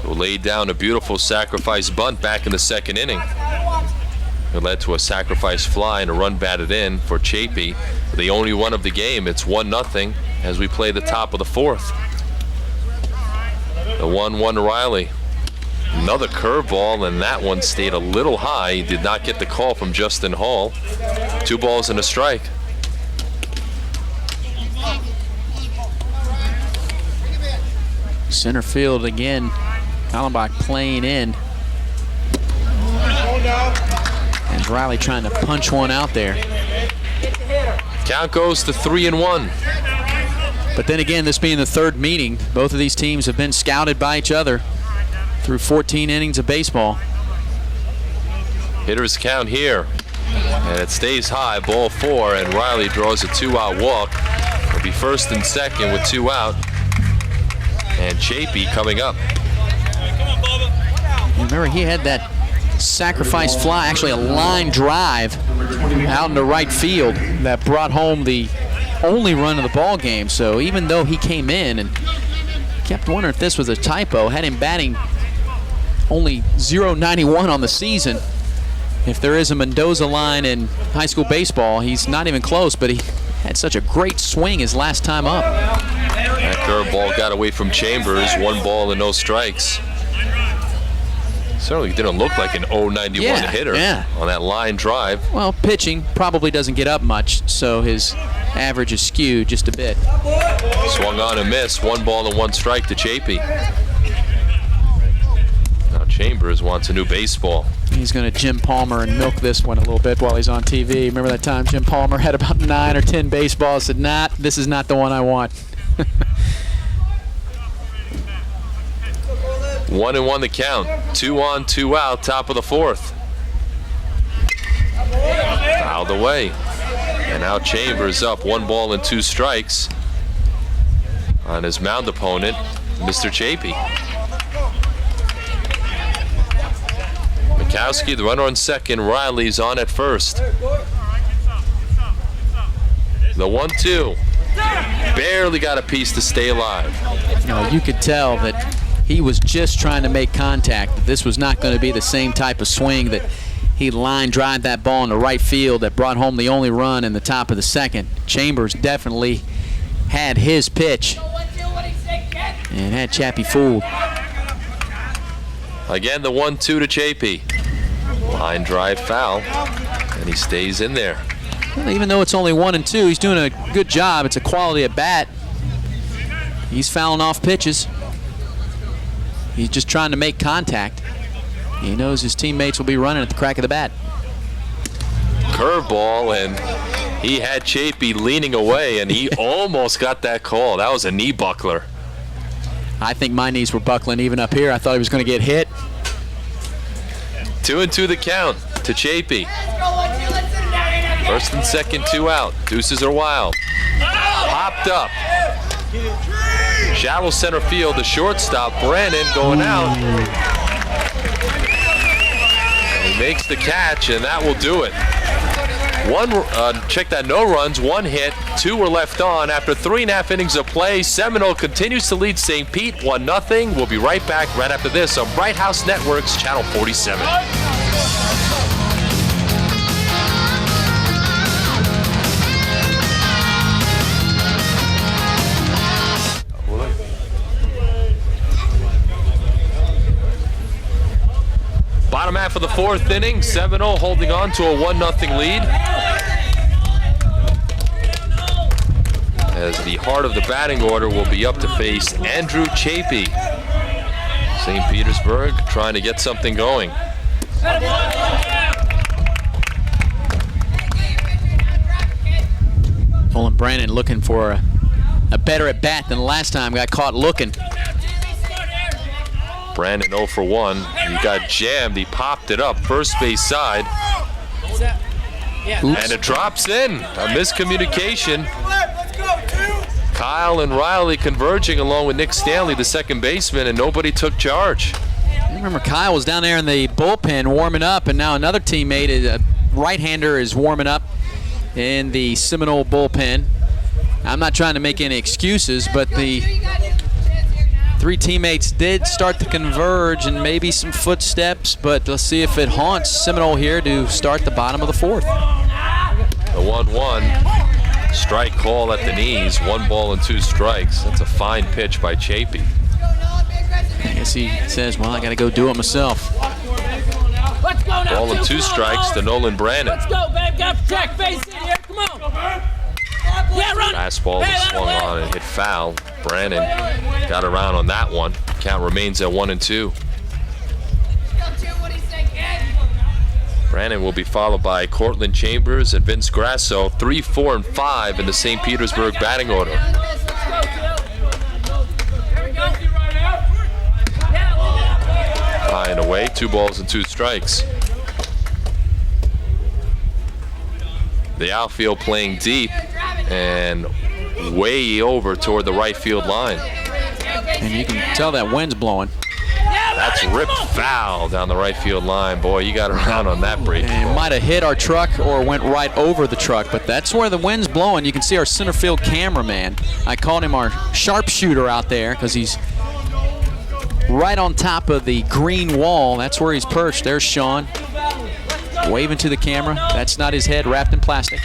who laid down a beautiful sacrifice bunt back in the 2nd inning. It led to a sacrifice fly and a run batted in for Chapey. The only one of the game. It's 1-0 as we play the top of the 4th. The 1-1 to Riley. Another curveball, and that one stayed a little high. He did not get the call from Justin Hall. 2 balls and a strike. Center field again. Kallenbach playing in. And Riley trying to punch one out there. Count goes to 3-1. But then again, this being the 3rd meeting, both of these teams have been scouted by each other through 14 innings of baseball. Hitters count here, and it stays high, ball 4, and Riley draws a 2-out walk. It'll be 1st and 2nd with 2 out, and Chapey coming up. Remember, he had that sacrifice fly, actually a line drive out into right field that brought home the only run of the ball game. So even though he came in and kept wondering if this was a typo, had him batting only .091 on the season. If there is a Mendoza line in high school baseball, he's not even close, but he had such a great swing his last time up. That curveball got away from Chambers. 1 ball and no strikes. Certainly didn't look like an .091 hitter on that line drive. Well, pitching probably doesn't get up much, so his average is skewed just a bit. Swung on and missed. 1 ball and 1 strike to Chapey. Now Chambers wants a new baseball. He's going to Jim Palmer and milk this one a little bit while he's on TV. Remember that time Jim Palmer had about 9 or 10 baseballs, said, nah, this is not the one I want. 1-1 the count. 2 on, 2 out, top of the 4th. Fouled away. And now Chambers up 1 ball and 2 strikes on his mound opponent, Mr. Chapey. Mikowski, the runner on second. Riley's on at first. The 1-2. Barely got a piece to stay alive. You could tell that he was just trying to make contact. That this was not going to be the same type of swing that he line drive that ball in the right field that brought home the only run in the top of the 2nd. Chambers definitely had his pitch and had Chappie fooled. Again, the 1-2 to Chapey. Line drive foul, and he stays in there. Well, even though it's only 1 and 2, he's doing a good job. It's a quality at bat. He's fouling off pitches. He's just trying to make contact. He knows his teammates will be running at the crack of the bat. Curveball, and he had Chapey leaning away, and he almost got that call. That was a knee buckler. I think my knees were buckling even up here. I thought he was going to get hit. 2-2 the count to Chapey. 1st and 2nd, 2 out. Deuces are wild. Popped up. Shallow center field, the shortstop, Brannon, going out. And he makes the catch, and that will do it. Check that, no runs, 1 hit, 2 were left on. After 3.5 innings of play, Seminole continues to lead St. Pete 1-0. We'll be right back right after this on Bright House Networks, Channel 47. Bottom half of the 4th inning, Seminole holding on to a 1-0 lead. As the heart of the batting order will be up to face Andrew Chapey. St. Petersburg trying to get something going. Nolan Brannon looking for a better at bat than the last time. Got caught looking. Brandon 0 for 1. He got jammed. He popped it up first base side. Oops. And it drops in. A miscommunication. Kyle and Riley converging along with Nick Stanley, the second baseman, and nobody took charge. I remember Kyle was down there in the bullpen warming up, and now another teammate, a right-hander, is warming up in the Seminole bullpen. I'm not trying to make any excuses, but the 3 teammates did start to converge and maybe some footsteps, but let's see if it haunts Seminole here to start the bottom of the 4th. The 1-1. Strike call at the knees. 1 ball and 2 strikes. That's a fine pitch by Chapey. I guess he says, well, I got to go do it myself. Ball and 2 strikes to Nolan Brannon. Let's go, babe. Got to protect base in here. Come on. Yeah, run. Fastball was swung on and hit foul. Brannon got around on that one. Count remains at 1-2. Brannon will be followed by Cortland Chambers and Vince Grasso. 3, 4, and 5 in the St. Petersburg batting order. High and away, 2 balls and 2 strikes. The outfield playing deep and way over toward the right field line. And you can tell that wind's blowing. That's ripped foul down the right field line. Boy, you got around on that break. And it might have hit our truck or went right over the truck, but that's where the wind's blowing. You can see our center field cameraman. I called him our sharpshooter out there because he's right on top of the green wall. That's where he's perched. There's Sean waving to the camera. That's not his head wrapped in plastic.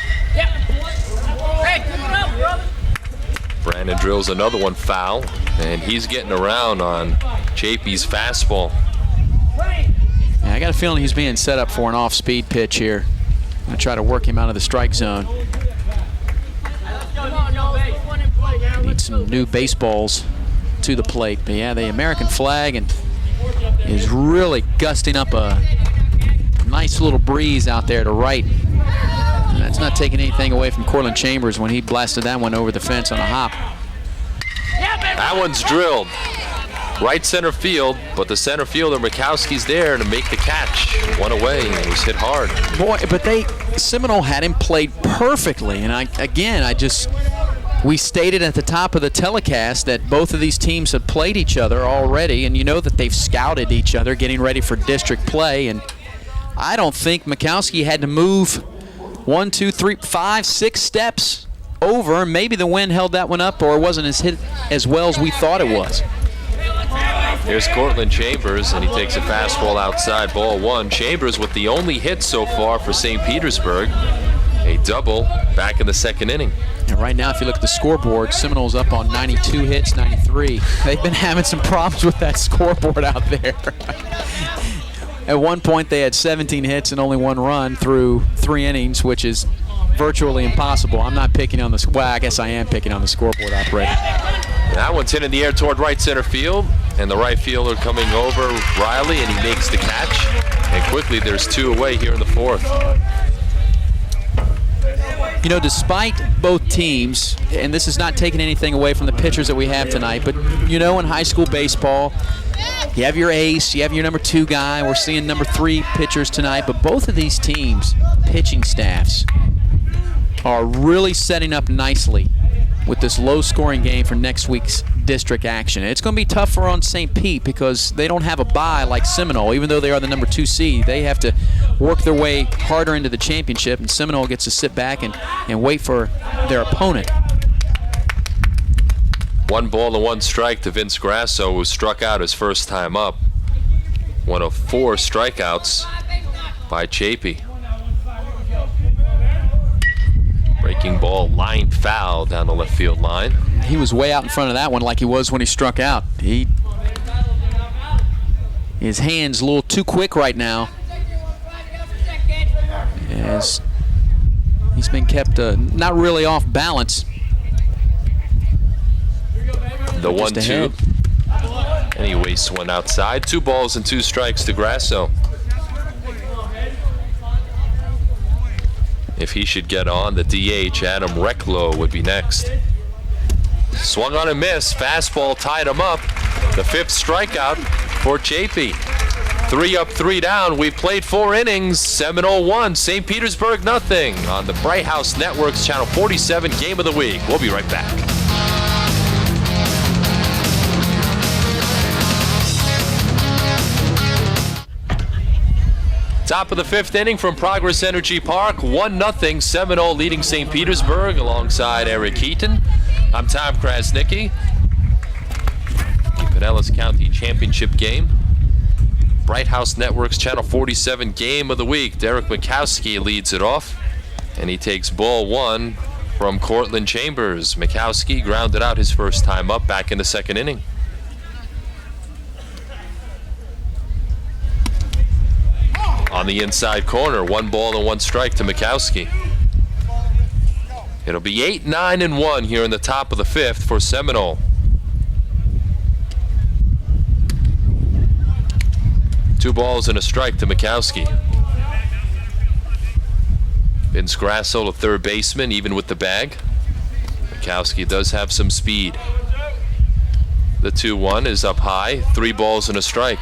Brandon drills another one foul, and he's getting around on Chapey's fastball. Yeah, I got a feeling he's being set up for an off-speed pitch here. I'm going to try to work him out of the strike zone. Need some new baseballs to the plate. But yeah, the American flag and is really gusting up a nice little breeze out there to right. And that's not taking anything away from Cortland Chambers when he blasted that one over the fence on a hop. That one's drilled. right center field, but the center fielder Mikowski's there to make the catch. One away, and it was hit hard. Boy, but Seminole had him played perfectly, and we stated at the top of the telecast that both of these teams had played each other already, and you know that they've scouted each other getting ready for district play, and I don't think Mikowski had to move 1, 2, 3, 5, 6 steps over. Maybe the wind held that one up, or it wasn't as hit as well as we thought it was. Here's Cortland Chambers, and he takes a fastball outside, ball 1. Chambers with the only hit so far for St. Petersburg. A double back in the second inning. And right now, if you look at the scoreboard, Seminole's up on 92 hits, 93. They've been having some problems with that scoreboard out there. At one point, they had 17 hits and only 1 run through 3 innings, which is virtually impossible. I'm not picking on the, well, I guess I am picking on the scoreboard operator. That one's hit in the air toward right center field, and the right fielder coming over, Riley, and he makes the catch. And quickly, there's 2 away here in the 4th. You know, despite both teams, and this is not taking anything away from the pitchers that we have tonight, but you know, in high school baseball, you have your ace, you have your number 2 guy. We're seeing number 3 pitchers tonight, but both of these teams' pitching staffs are really setting up nicely with this low-scoring game for next week's district action. It's going to be tougher on St. Pete because they don't have a bye like Seminole. Even though they are the number 2 seed, they have to work their way harder into the championship, and Seminole gets to sit back and wait for their opponent. 1 ball and 1 strike to Vince Grasso, who struck out his first time up. One of 4 strikeouts by Chapey. Breaking ball, line foul down the left field line. He was way out in front of that one like he was when he struck out. His hand's a little too quick right now, as he's been kept not really off balance. The 1-2, and he wastes one outside. 2 balls and 2 strikes to Grasso. If he should get on, the DH, Adam Recklow, would be next. Swung on and missed. Fastball tied him up. The 5th strikeout for Chapey. 3 up, 3 down. We've played 4 innings. Seminole 1, St. Petersburg nothing. On the Bright House Network's Channel 47 Game of the Week. We'll be right back. Top of the 5th inning from Progress Energy Park. 1-0 Seminole leading St. Petersburg alongside Eric Heaton. I'm Tom Krasnicki. The Pinellas County Championship game. Bright House Network's Channel 47 Game of the Week. Derek Mikowski leads it off, and he takes ball 1 from Cortland Chambers. Mikowski grounded out his first time up back in the second inning. On the inside corner, 1 ball and 1 strike to Mikowski. It'll be 8, 9, and 1 here in the top of the 5th for Seminole. 2 balls and a strike to Mikowski. Vince Grasso, the 3rd baseman, even with the bag. Mikowski does have some speed. The 2-1 is up high, 3 balls and a strike.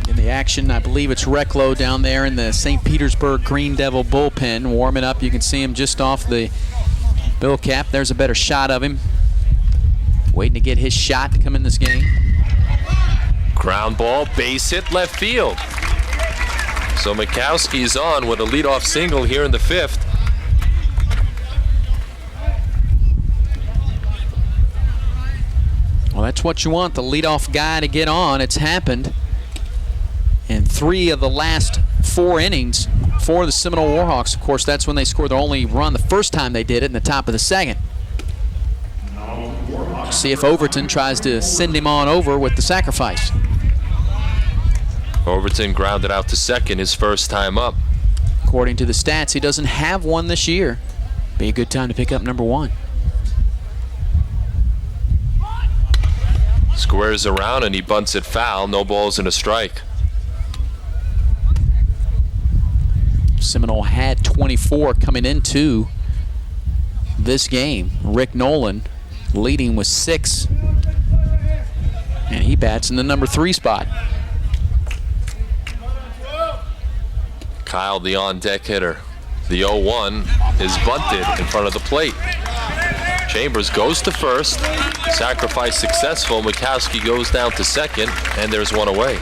In the action, I believe it's Recklow down there in the St. Petersburg Green Devil bullpen warming up. You can see him just off the bill cap. There's a better shot of him. Waiting to get his shot to come in this game. Ground ball, base hit, left field. So Mikowski's on with a leadoff single here in the 5th. Well, that's what you want, the leadoff guy to get on. It's happened. In 3 of the last 4 innings for the Seminole Warhawks. Of course, that's when they scored their only run the first time they did it in the top of the 2nd. See if Overton tries to send him on over with the sacrifice. Overton grounded out to 2nd his first time up. According to the stats, he doesn't have one this year. Be a good time to pick up number 1. Squares around and he bunts it foul. No balls and a strike. Seminole had 24 coming into this game. Rick Nolan leading with 6 And he bats in the number 3 spot. Kyle, the on-deck hitter. The 0-1 is bunted in front of the plate. Chambers goes to first. Sacrifice successful. Mikowski goes down to second, and there's one away.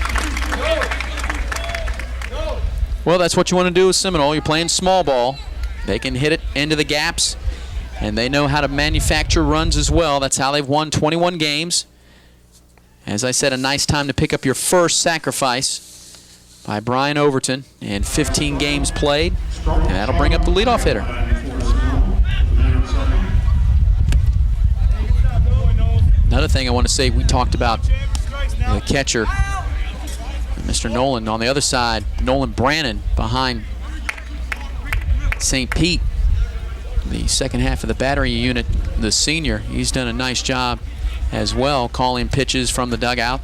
Well, that's what you want to do with Seminole. You're playing small ball. They can hit it into the gaps, and they know how to manufacture runs as well. That's how they've won 21 games. As I said, a nice time to pick up your first sacrifice by Brian Overton, and 15 games played, and that'll bring up the leadoff hitter. Another thing I want to say, we talked about the catcher, Mr. Nolan. On the other side, Nolan Brannon behind St. Pete, the second half of the battery unit, the senior. He's done a nice job as well, calling pitches from the dugout.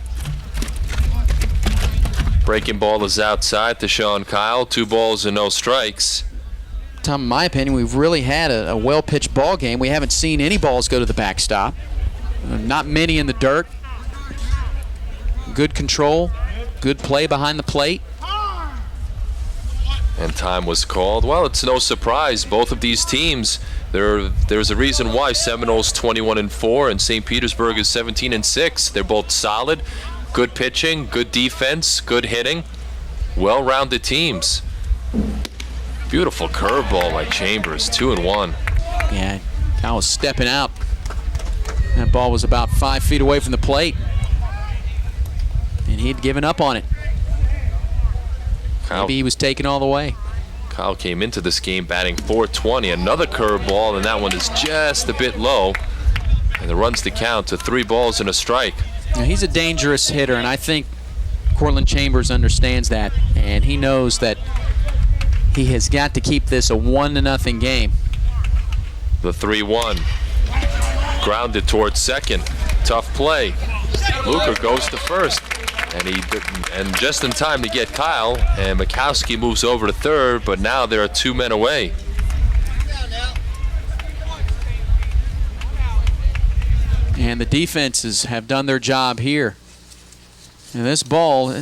Breaking ball is outside to Sean Kyle. 2 balls and no strikes. Tom, in my opinion, we've really had a well-pitched ball game. We haven't seen any balls go to the backstop. Not many in the dirt. Good control, good play behind the plate. And time was called. Well, it's no surprise. Both of these teams, there's a reason why Seminole's 21-4 and St. Petersburg is 17-6. They're both solid, good pitching, good defense, good hitting, well-rounded teams. Beautiful curveball by Chambers, 2-1. Yeah, Kyle was stepping out. That ball was about 5 feet away from the plate, and he'd given up on it. Maybe he was taken all the way. Kyle came into this game batting .420. Another curveball, and that one is just a bit low. And the runs to count to 3 balls and a strike. Now, he's a dangerous hitter, and I think Cortland Chambers understands that, and he knows that he has got to keep this a 1-0 game. The 3-1. Grounded towards second. Tough play. Luker goes to first. And just in time to get Kyle, and Mikowski moves over to third, but now there are 2 men away. And the defenses have done their job here. And this ball,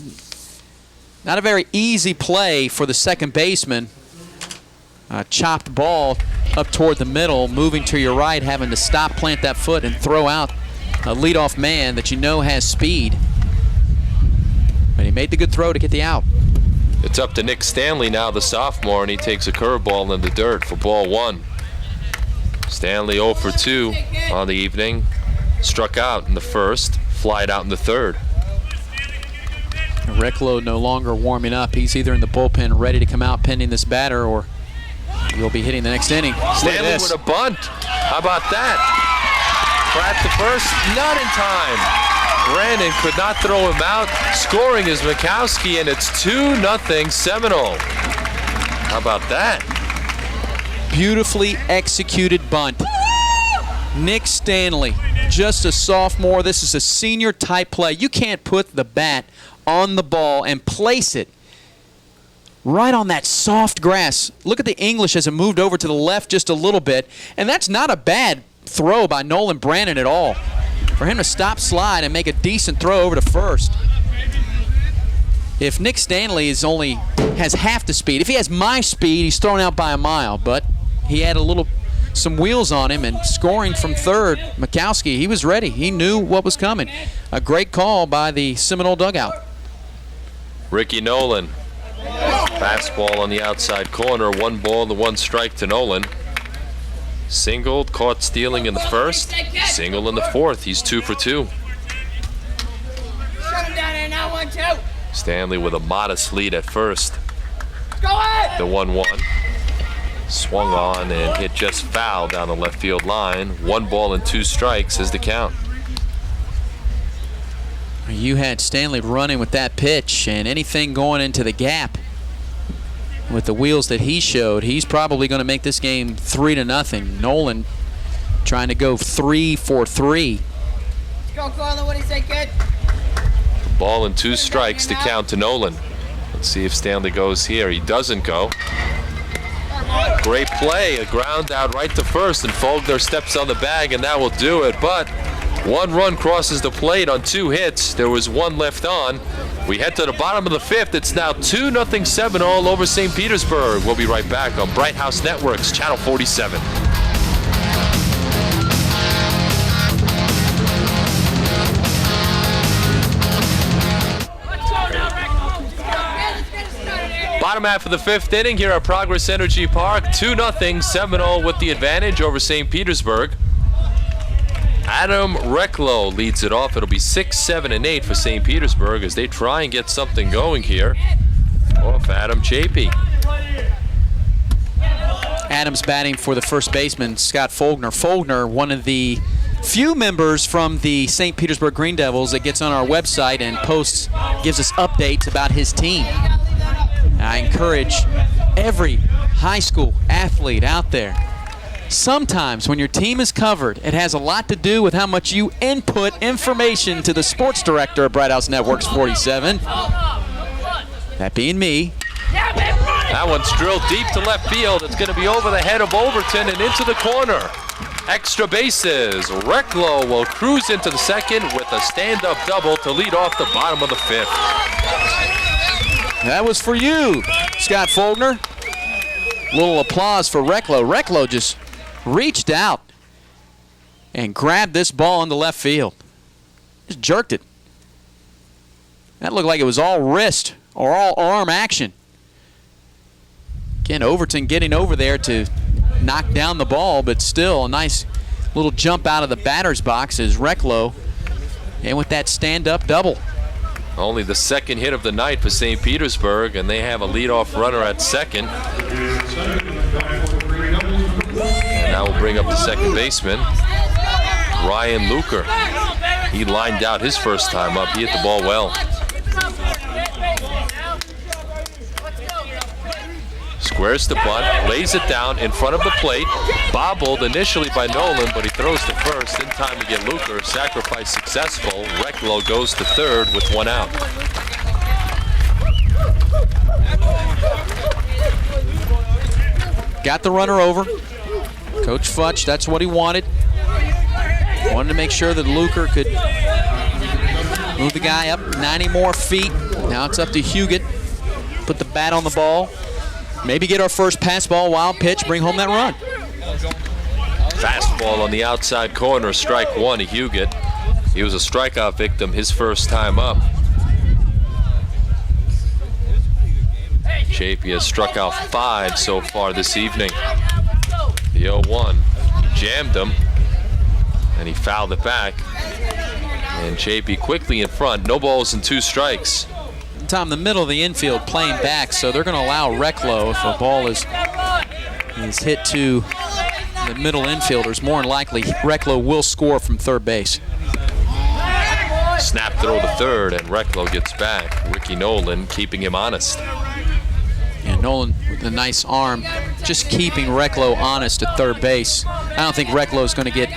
not a very easy play for the second baseman. A chopped ball up toward the middle, moving to your right, having to stop, plant that foot, and throw out a leadoff man that you know has speed. But he made the good throw to get the out. It's up to Nick Stanley now, the sophomore, and he takes a curveball in the dirt for ball 1. Stanley 0 for 2 on the evening. Struck out in the first, flied out in the third. Recklow no longer warming up. He's either in the bullpen ready to come out pending this batter, or he'll be hitting the next inning. Stanley with a bunt. How about that? Pratt to first, not in time. Brandon could not throw him out. Scoring is Mikowski, and it's 2-0 Seminole. How about that? Beautifully executed bunt. Nick Stanley, just a sophomore. This is a senior type play. You can't put the bat on the ball and place it right on that soft grass. Look at the English as it moved over to the left just a little bit, and that's not a bad throw by Nolan Brannon at all. For him to stop, slide, and make a decent throw over to first. If Nick Stanley has half the speed, if he has my speed, he's thrown out by a mile. But he had some wheels on him, and scoring from third, Mikowski, he was ready. He knew what was coming. A great call by the Seminole dugout. Ricky Nolan. Fastball on the outside corner. 1 ball to 1 strike to Nolan. Singled, caught stealing in the first. Single in the fourth. He's 2 for 2. Shut him down there now, 1-2. Stanley with a modest lead at first. Go ahead. The 1-1. Swung on and hit just foul down the left field line. 1 ball and 2 strikes is the count. You had Stanley running with that pitch, and anything going into the gap with the wheels that he showed, he's probably going to make this game 3-0. Nolan trying to go 3 for 3. Go, Carla. What do you say, kid? Ball and 2 strikes to count to Nolan. Let's see if Stanley goes here. He doesn't go. Great play, a ground out right to first, and Fogler steps on the bag, and that will do it. But One run crosses the plate on 2 hits. There was 1 left on. We head to the bottom of the 5th. It's now 2-0 Seminole over St. Petersburg. We'll be right back on Bright House Networks, Channel 47. Bottom half of the 5th inning here at Progress Energy Park. 2-0 Seminole with the advantage over St. Petersburg. Adam Recklow leads it off. It'll be 6, 7, and 8 for St. Petersburg as they try and get something going here off Adam Chapey. Adams batting for the first baseman, Scott Fogner. Fogner, one of the few members from the St. Petersburg Green Devils that gets on our website and posts, gives us updates about his team. I encourage every high school athlete out there, sometimes when your team is covered, it has a lot to do with how much you input information to the sports director of Bright House Networks 47. That being me. That one's drilled deep to left field. It's going to be over the head of Overton and into the corner. Extra bases. Recklow will cruise into the second with a stand-up double to lead off the bottom of the 5th. That was for you, Scott Fogner. Little applause for Recklow. Recklow just reached out and grabbed this ball into left field. Just jerked it. That looked like it was all wrist or all arm action. Again, Overton getting over there to knock down the ball, but still a nice little jump out of the batter's box as Recklow, and with that stand-up double. Only the 2nd hit of the night for St. Petersburg, and they have a leadoff runner at second. And now we'll bring up the second baseman, Ryan Luker. He lined out his first time up. He hit the ball well. Squares the bunt, lays it down in front of the plate, bobbled initially by Nolan, but he throws to first in time to get Luker. Sacrifice successful. Recklow goes to third with 1 out. Got the runner over. Coach Futch, that's what he wanted. Wanted to make sure that Luker could move the guy up 90 more feet. Now it's up to Huguet. Put the bat on the ball. Maybe get our first pass ball, wild pitch, bring home that run. Fastball on the outside corner, strike 1 to Huguet. He was a strikeout victim his first time up. Chapey has struck out 5 so far this evening. The 0-1, he jammed him, and he fouled it back. And Chapey quickly in front, no balls and 2 strikes. Tom, the middle of the infield playing back, so they're going to allow Recklow, if a ball is hit to the middle infielders, more than likely Recklow will score from third base. Snap throw to third, and Recklow gets back. Ricky Nolan keeping him honest. And Nolan with a nice arm, just keeping Recklow honest at third base. I don't think Recklow is going to get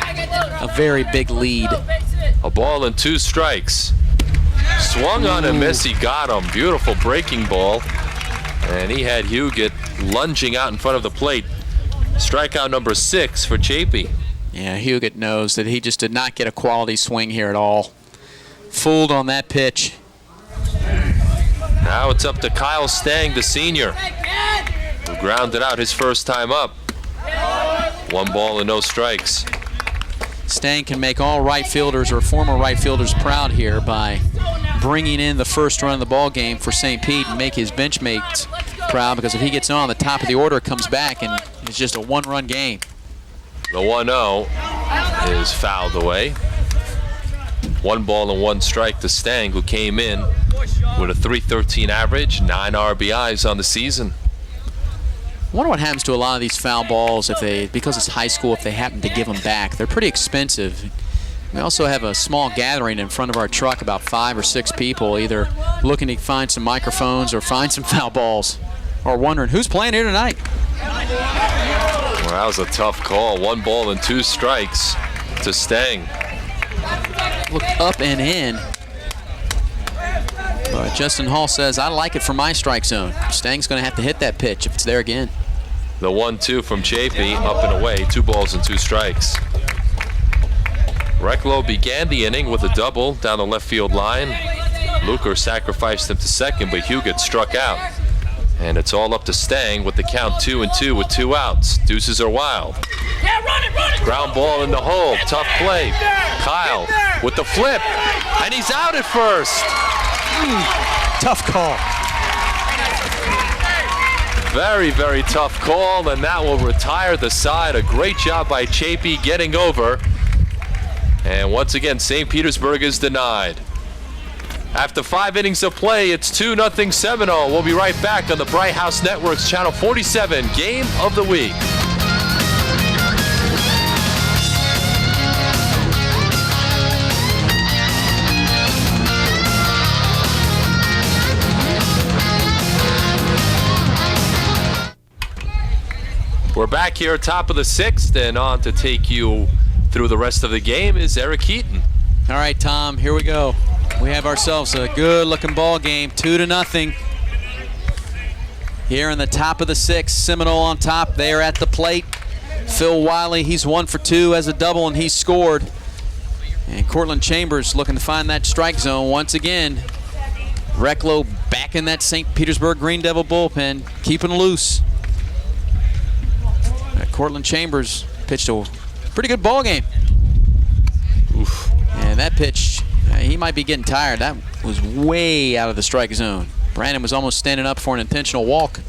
a very big lead. A ball and 2 strikes. Swung on and miss, he got him. Beautiful breaking ball. And he had Huguet lunging out in front of the plate. Strikeout number 6 for Chapey. Yeah, Huguet knows that he just did not get a quality swing here at all. Fooled on that pitch. Now it's up to Kyle Stang, the senior, who grounded out his first time up. 1 ball and no strikes. Stang can make all right fielders or former right fielders proud here by bringing in the first run of the ball game for St. Pete and make his bench mates proud, because if he gets on, the top of the order comes back and it's just a 1-run game. The 1-0 is fouled away. 1 ball and 1 strike to Stang, who came in with a .313 average, 9 RBIs on the season. I wonder what happens to a lot of these foul balls if they, because it's high school, if they happen to give them back. They're pretty expensive. We also have a small gathering in front of our truck, about 5 or 6 people, either looking to find some microphones or find some foul balls, or wondering who's playing here tonight. Well, that was a tough call. 1 ball and 2 strikes to Stang. Looked up and in. But Justin Hall says, I like it for my strike zone. Stang's going to have to hit that pitch if it's there again. The 1-2 from Chapey, up and away, 2 balls and 2 strikes. Recklow began the inning with a double down the left field line. Luker sacrificed him to second, but Huguet struck out. And it's all up to Stang with the count 2-2 with 2 outs. Deuces are wild. Yeah, run it. Ground ball in the hole. Tough play. Kyle with the flip. And he's out at first. Tough call. Very, very tough call, and that will retire the side. A great job by Chapey getting over. And once again, St. Petersburg is denied. After 5 innings of play, it's 2-0 Seminole. We'll be right back on the Bright House Network's Channel 47 Game of the Week. We're back here top of the 6th, and on to take you through the rest of the game is Eric Keaton. All right, Tom, here we go. We have ourselves a good-looking ball game, 2-0. Here in the top of the 6th, Seminole on top. They are at the plate. Phil Wiley, he's 1 for 2 as a double, and he's scored. And Cortland Chambers looking to find that strike zone once again. Recklow back in that St. Petersburg Green Devil bullpen, keeping loose. Cortland Chambers pitched a pretty good ball game. Oof. And that pitch, he might be getting tired. That was way out of the strike zone. Brandon was almost standing up for an intentional walk.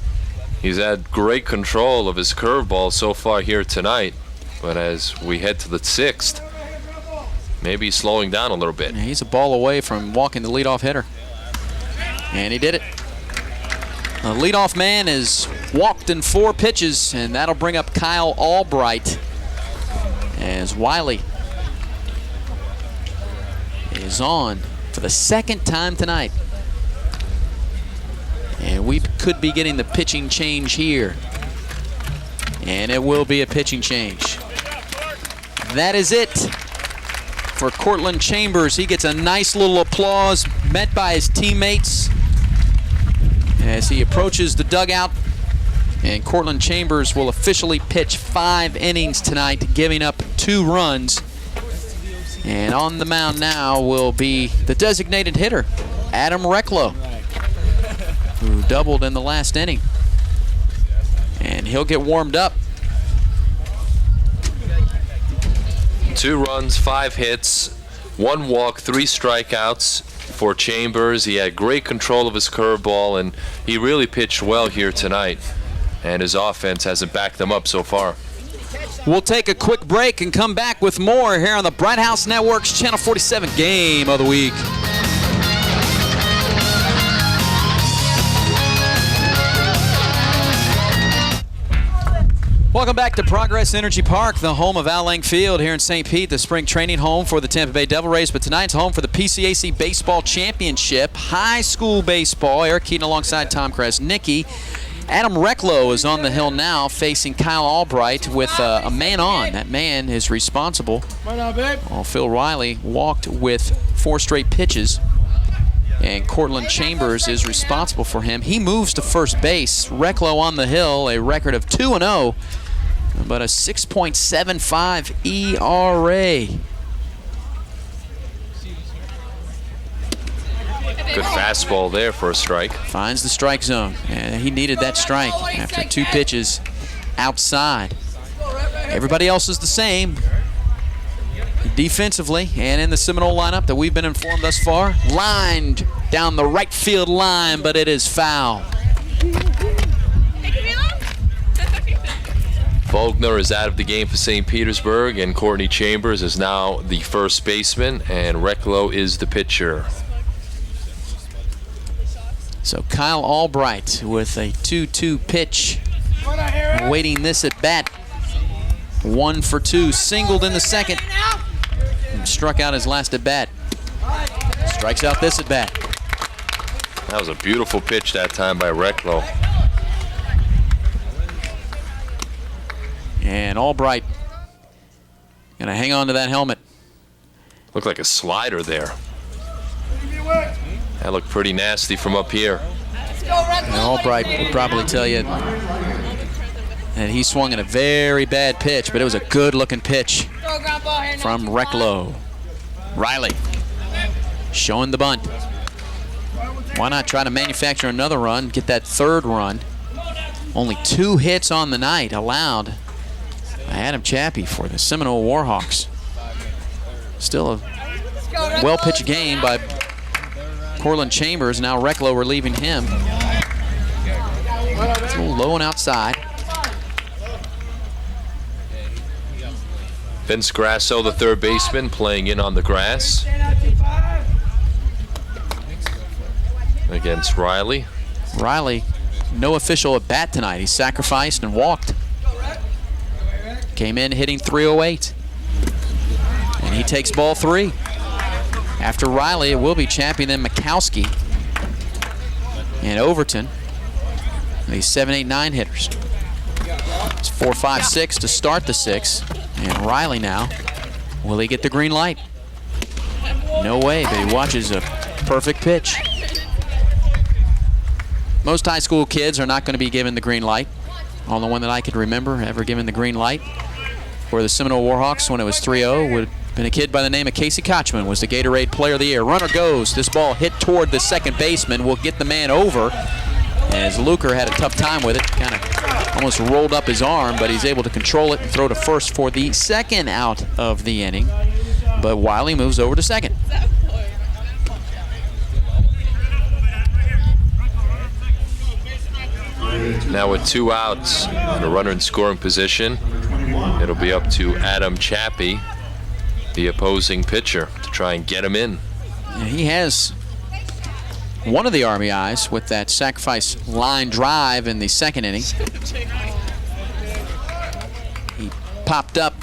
He's had great control of his curveball so far here tonight. But as we head to the 6th, maybe he's slowing down a little bit. Yeah, he's a ball away from walking the leadoff hitter. And he did it. The leadoff man is walked in 4 pitches, and that'll bring up Kyle Albright as Wiley is on for the 2nd time tonight. And we could be getting the pitching change here. And it will be a pitching change. That is it for Cortland Chambers. He gets a nice little applause met by his teammates as he approaches the dugout. And Cortland Chambers will officially pitch 5 innings tonight, giving up 2 runs. And on the mound now will be the designated hitter, Adam Recklow, who doubled in the last inning. And he'll get warmed up. 2 runs, 5 hits, 1 walk, 3 strikeouts for Chambers. He had great control of his curveball, and he really pitched well here tonight. And his offense hasn't backed them up so far. We'll take a quick break and come back with more here on the Bright House Network's Channel 47 Game of the Week. Welcome back to Progress Energy Park, the home of Al Lang Field here in St. Pete, the spring training home for the Tampa Bay Devil Rays. But tonight's home for the PCAC Baseball Championship, high school baseball. Eric Keaton alongside Tom Krasnicki. Adam Recklow is on the hill now, facing Kyle Albright with a man on. That man is responsible. Well, Phil Riley walked with 4 straight pitches, and Cortland Chambers is responsible for him. He moves to first base. Recklow on the hill, a record of 2-0, but a 6.75 ERA. Good fastball there for a strike. Finds the strike zone. And he needed that strike after 2 pitches outside. Everybody else is the same defensively and in the Seminole lineup that we've been informed thus far. Lined down the right field line, but it is foul. Vogner is out of the game for St. Petersburg, and Courtney Chambers is now the first baseman, and Recklow is the pitcher. So Kyle Albright with a 2-2 pitch, awaiting this at bat. 1 for 2, singled in the 2nd, and struck out his last at bat. Strikes out this at bat. That was a beautiful pitch that time by Recklow. And Albright gonna hang on to that helmet. Looked like a slider there. That looked pretty nasty from up here. And Albright will probably tell you And he swung at a very bad pitch, but it was a good-looking pitch from Recklow. Riley showing the bunt. Why not try to manufacture another run, get that third run? Only 2 hits on the night allowed by Adam Chappie for the Seminole Warhawks. Still a well-pitched game by Cortland Chambers. Now Recklow relieving him. It's a little low and outside. Vince Grasso, the third baseman, playing in on the grass against Riley. Riley, no official at bat tonight. He sacrificed and walked. Came in hitting .308. And he takes ball 3. After Riley, it will be Chappie, then Mikowski and Overton. These 7, 8, 9 hitters. It's 4, 5, 6 to start the 6. And Riley now, will he get the green light? No way, but he watches a perfect pitch. Most high school kids are not going to be given the green light. Only one that I can remember ever given the green light for the Seminole Warhawks when it was 3-0 would have been a kid by the name of Casey Kochman, was the Gatorade Player of the Year. Runner goes. This ball hit toward the second baseman. Will get the man over. As Luker had a tough time with it, kind of almost rolled up his arm, but he's able to control it and throw to first for the second out of the inning. But Wiley moves over to second. Now with 2 outs and a runner in scoring position, it'll be up to Adam Chappie, the opposing pitcher, to try and get him in. Yeah, he has one of the RBIs with that sacrifice line drive in the second inning. He popped up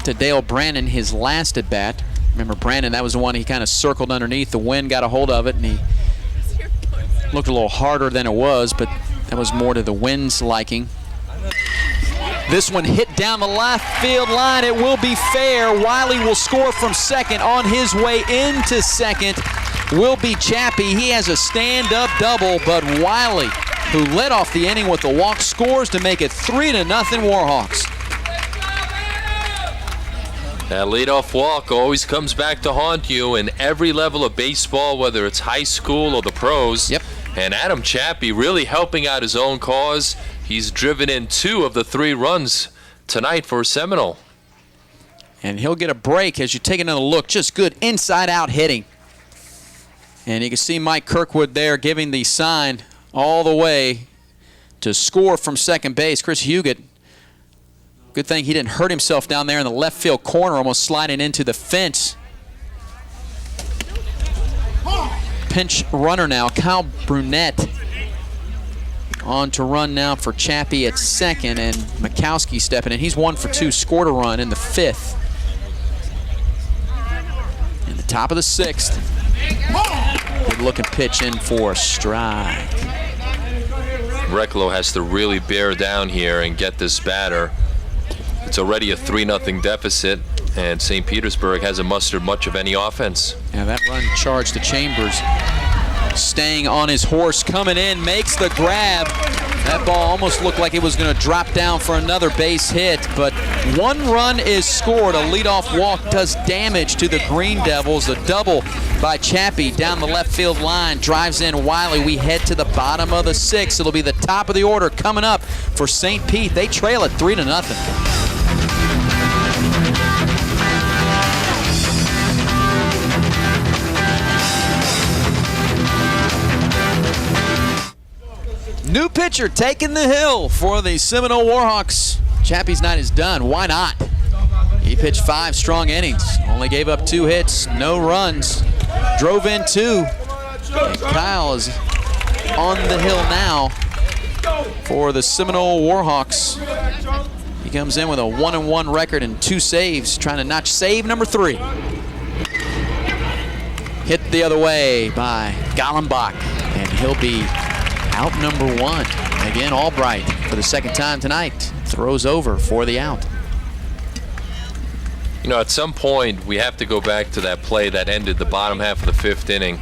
to Dale Brannon his last at bat. Remember Brannon, that was the one he kind of circled underneath. The wind got a hold of it and he looked a little harder than it was, but that was more to the wind's liking. This one hit down the left field line. It will be fair. Wiley will score from second. On his way into second will be Chappie. He has a stand-up double, but Wiley, who led off the inning with a walk, scores to make it 3-0 Warhawks. That leadoff walk always comes back to haunt you in every level of baseball, whether it's high school or the pros. Yep. And Adam Chappie really helping out his own cause. He's driven in 2 of the 3 runs tonight for Seminole. And he'll get a break as you take another look. Just good inside-out hitting. And you can see Mike Kirkwood there giving the sign all the way to score from second base. Chris Huguet, good thing he didn't hurt himself down there in the left field corner, almost sliding into the fence. Pinch runner now, Kyle Brunette on to run now for Chappie at second, and Mikowski stepping in. He's 1 for 2, scored a run in the 5th. In the top of the 6th. Good looking pitch in for a strike. Recklow has to really bear down here and get this batter. It's already a 3-0 deficit, and St. Petersburg hasn't mustered much of any offense. Yeah, that run charged to Chambers. Staying on his horse, coming in, makes the grab. That ball almost looked like it was going to drop down for another base hit, but 1 run is scored. A leadoff walk does damage to the Green Devils. The double by Chappie down the left field line drives in Wiley. We head to the bottom of the 6th. It'll be the top of the order coming up for St. Pete. They trail at 3-0. New pitcher taking the hill for the Seminole Warhawks. Chappie's night is done. Why not? He pitched 5 strong innings. Only gave up 2 hits, no runs. Drove in 2. And Kyle is on the hill now for the Seminole Warhawks. He comes in with a 1-1 record and 2 saves, trying to notch save number 3. Hit the other way by Gallenbach, and he'll be out number 1. Again, Albright for the second time tonight throws over for the out. You know, at some point we have to go back to that play that ended the bottom half of the 5th inning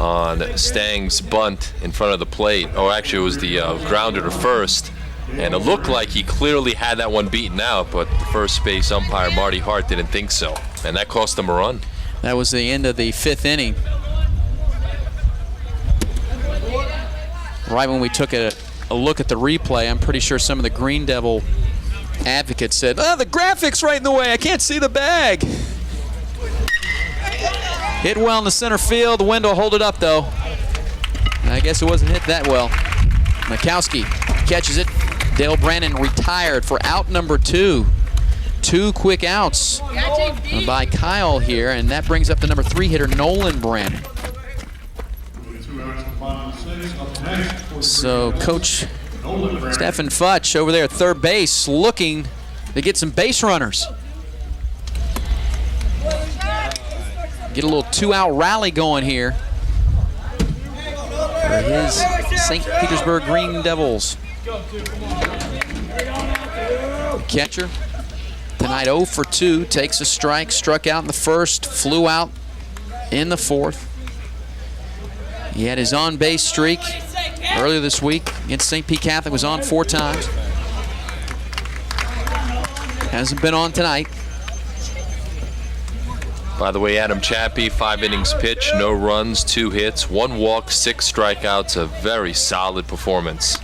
on Stang's bunt in front of the plate. Oh, actually it was the grounder to first. And it looked like he clearly had that one beaten out, but the first base umpire, Marty Hart, didn't think so. And that cost him a run. That was the end of the 5th inning. Right when we took a look at the replay, I'm pretty sure some of the Green Devil advocates said, "Oh, the graphics right in the way. I can't see the bag." Hit well in the center field. The wind will hold it up, though. I guess it wasn't hit that well. Mikowski catches it. Dale Brannon retired for out number 2. 2 quick outs by Kyle here, and that brings up the number 3 hitter, Nolan Brannon. So Coach Stephen Futch over there at third base looking to get some base runners. Get a little 2-out rally going here for his St. Petersburg Green Devils. The catcher tonight 0 for 2, takes a strike, struck out in the first, flew out in the fourth. He had his on-base streak earlier this week against St. Pete Catholic, was on 4 times. Hasn't been on tonight. By the way, Adam Chappie, 5 innings pitched, no runs, 2 hits, 1 walk, 6 strikeouts, a very solid performance.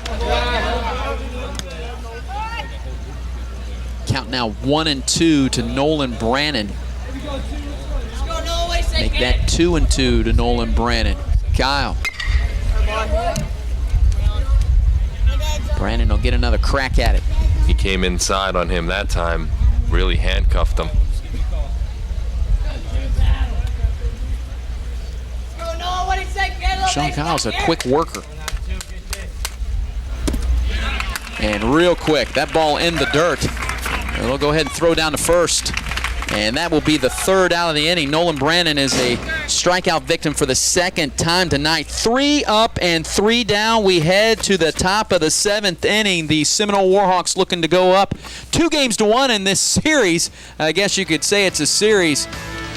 Count now 1-2 to Nolan Brannon. Make that 2-2 to Nolan Brannon. Kyle. Brannon will get another crack at it. He came inside on him that time, really handcuffed him. Sean Kyle's a quick worker. And real quick, that ball in the dirt. And we'll go ahead and throw down to first. And that will be the 3rd out of the inning. Nolan Brannon is a strikeout victim for the 2nd time tonight. 3 up and 3 down. We head to the top of the 7th inning. The Seminole Warhawks looking to go up 2-1 in this series. I guess you could say it's a series.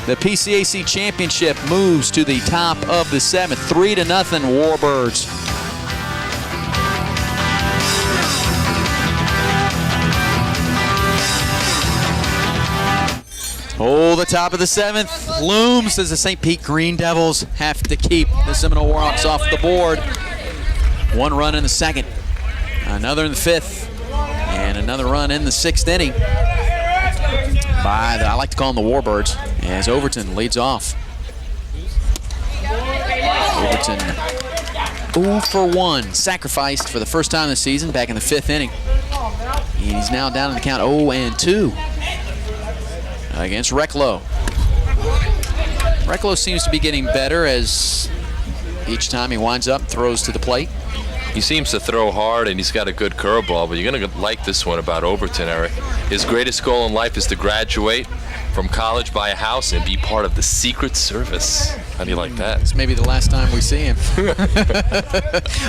The PCAC championship moves to the top of the 7th. 3-0 Warbirds. Oh, the top of the 7th looms as the St. Pete Green Devils have to keep the Seminole Warhawks off the board. 1 run in the 2nd, another in the 5th, and another run in the 6th inning by I like to call them the Warbirds, as Overton leads off. Overton 0 for 1, sacrificed for the first time this season back in the 5th inning. He's now down in the count 0-2. Against Recklow. Recklow seems to be getting better as each time he winds up, throws to the plate. He seems to throw hard, and he's got a good curveball, but you're going to like this one about Overton, Eric. His greatest goal in life is to graduate from college, buy a house, and be part of the Secret Service. How do you like that? It's maybe the last time we see him. Well,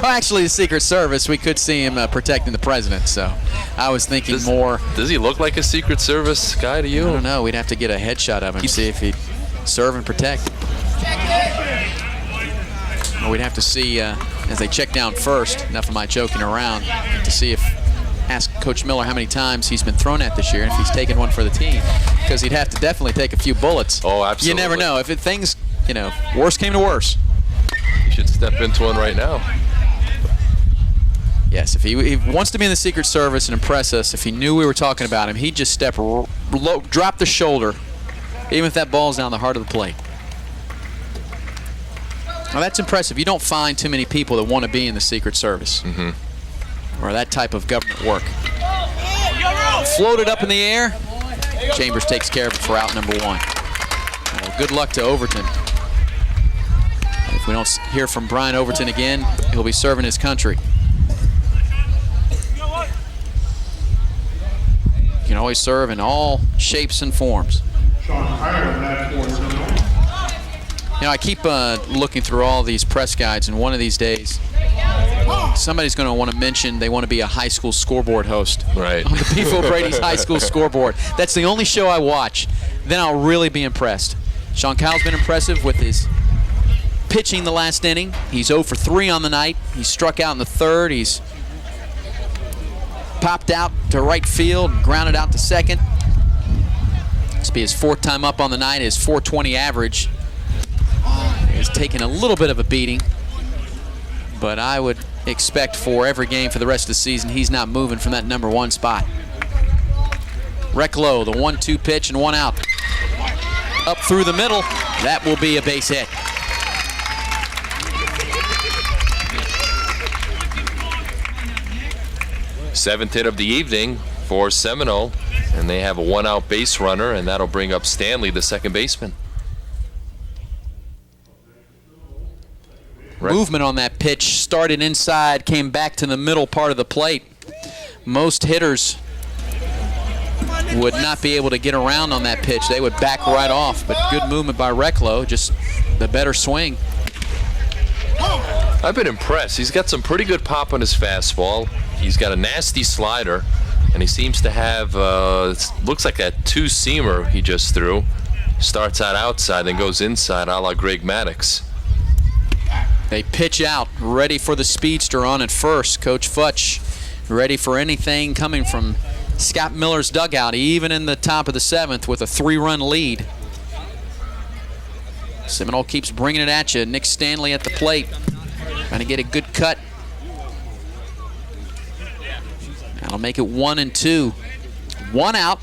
actually, the Secret Service, we could see him protecting the president, so I was thinking more. Does he look like a Secret Service guy to you? I don't know. We'd have to get a headshot of him, see if he'd serve and protect. Or we'd have to see, as they check down first, enough of my joking around, to see if, ask Coach Miller how many times he's been thrown at this year and if he's taken one for the team. Because he'd have to definitely take a few bullets. Oh, absolutely. You never know. If things, worse came to worse. You should step into one right now. Yes, if he wants to be in the Secret Service and impress us, if he knew we were talking about him, he'd just step low, drop the shoulder, even if that ball's down the heart of the plate. Now that's impressive. You don't find too many people that want to be in the Secret Service or that type of government work. Floated up in the air. Chambers takes care of it for out number 1. Well, good luck to Overton. If we don't hear from Brian Overton again, he'll be serving his country. You can always serve in all shapes and forms. I keep looking through all these press guides, and one of these days, somebody's going to want to mention they want to be a high school scoreboard host. Right. On the Beef O'Brady's high school scoreboard. That's the only show I watch. Then I'll really be impressed. Sean Kyle's been impressive with his pitching the last inning. He's 0 for 3 on the night. He struck out in the 3rd. He's popped out to right field, grounded out to second. This will be his 4th time up on the night. His .420 average is taking a little bit of a beating, but I would expect for every game for the rest of the season, he's not moving from that number 1 spot. Recklow, the 1-2 pitch and 1 out. Up through the middle, that will be a base hit. Seventh hit of the evening for Seminole, and they have a 1-out base runner, and that'll bring up Stanley, the second baseman. Movement on that pitch, started inside, came back to the middle part of the plate. Most hitters would not be able to get around on that pitch. They would back right off, but good movement by Recklow, just the better swing. I've been impressed. He's got some pretty good pop on his fastball. He's got a nasty slider, and he seems to have, looks like that 2-seamer he just threw. Starts out outside, then goes inside, a la Greg Maddox. They pitch out, ready for the speedster on at first. Coach Futch ready for anything coming from Scott Miller's dugout, even in the top of the 7th with a 3-run lead. Seminole keeps bringing it at you. Nick Stanley at the plate, trying to get a good cut. That'll make it 1-2. 1 out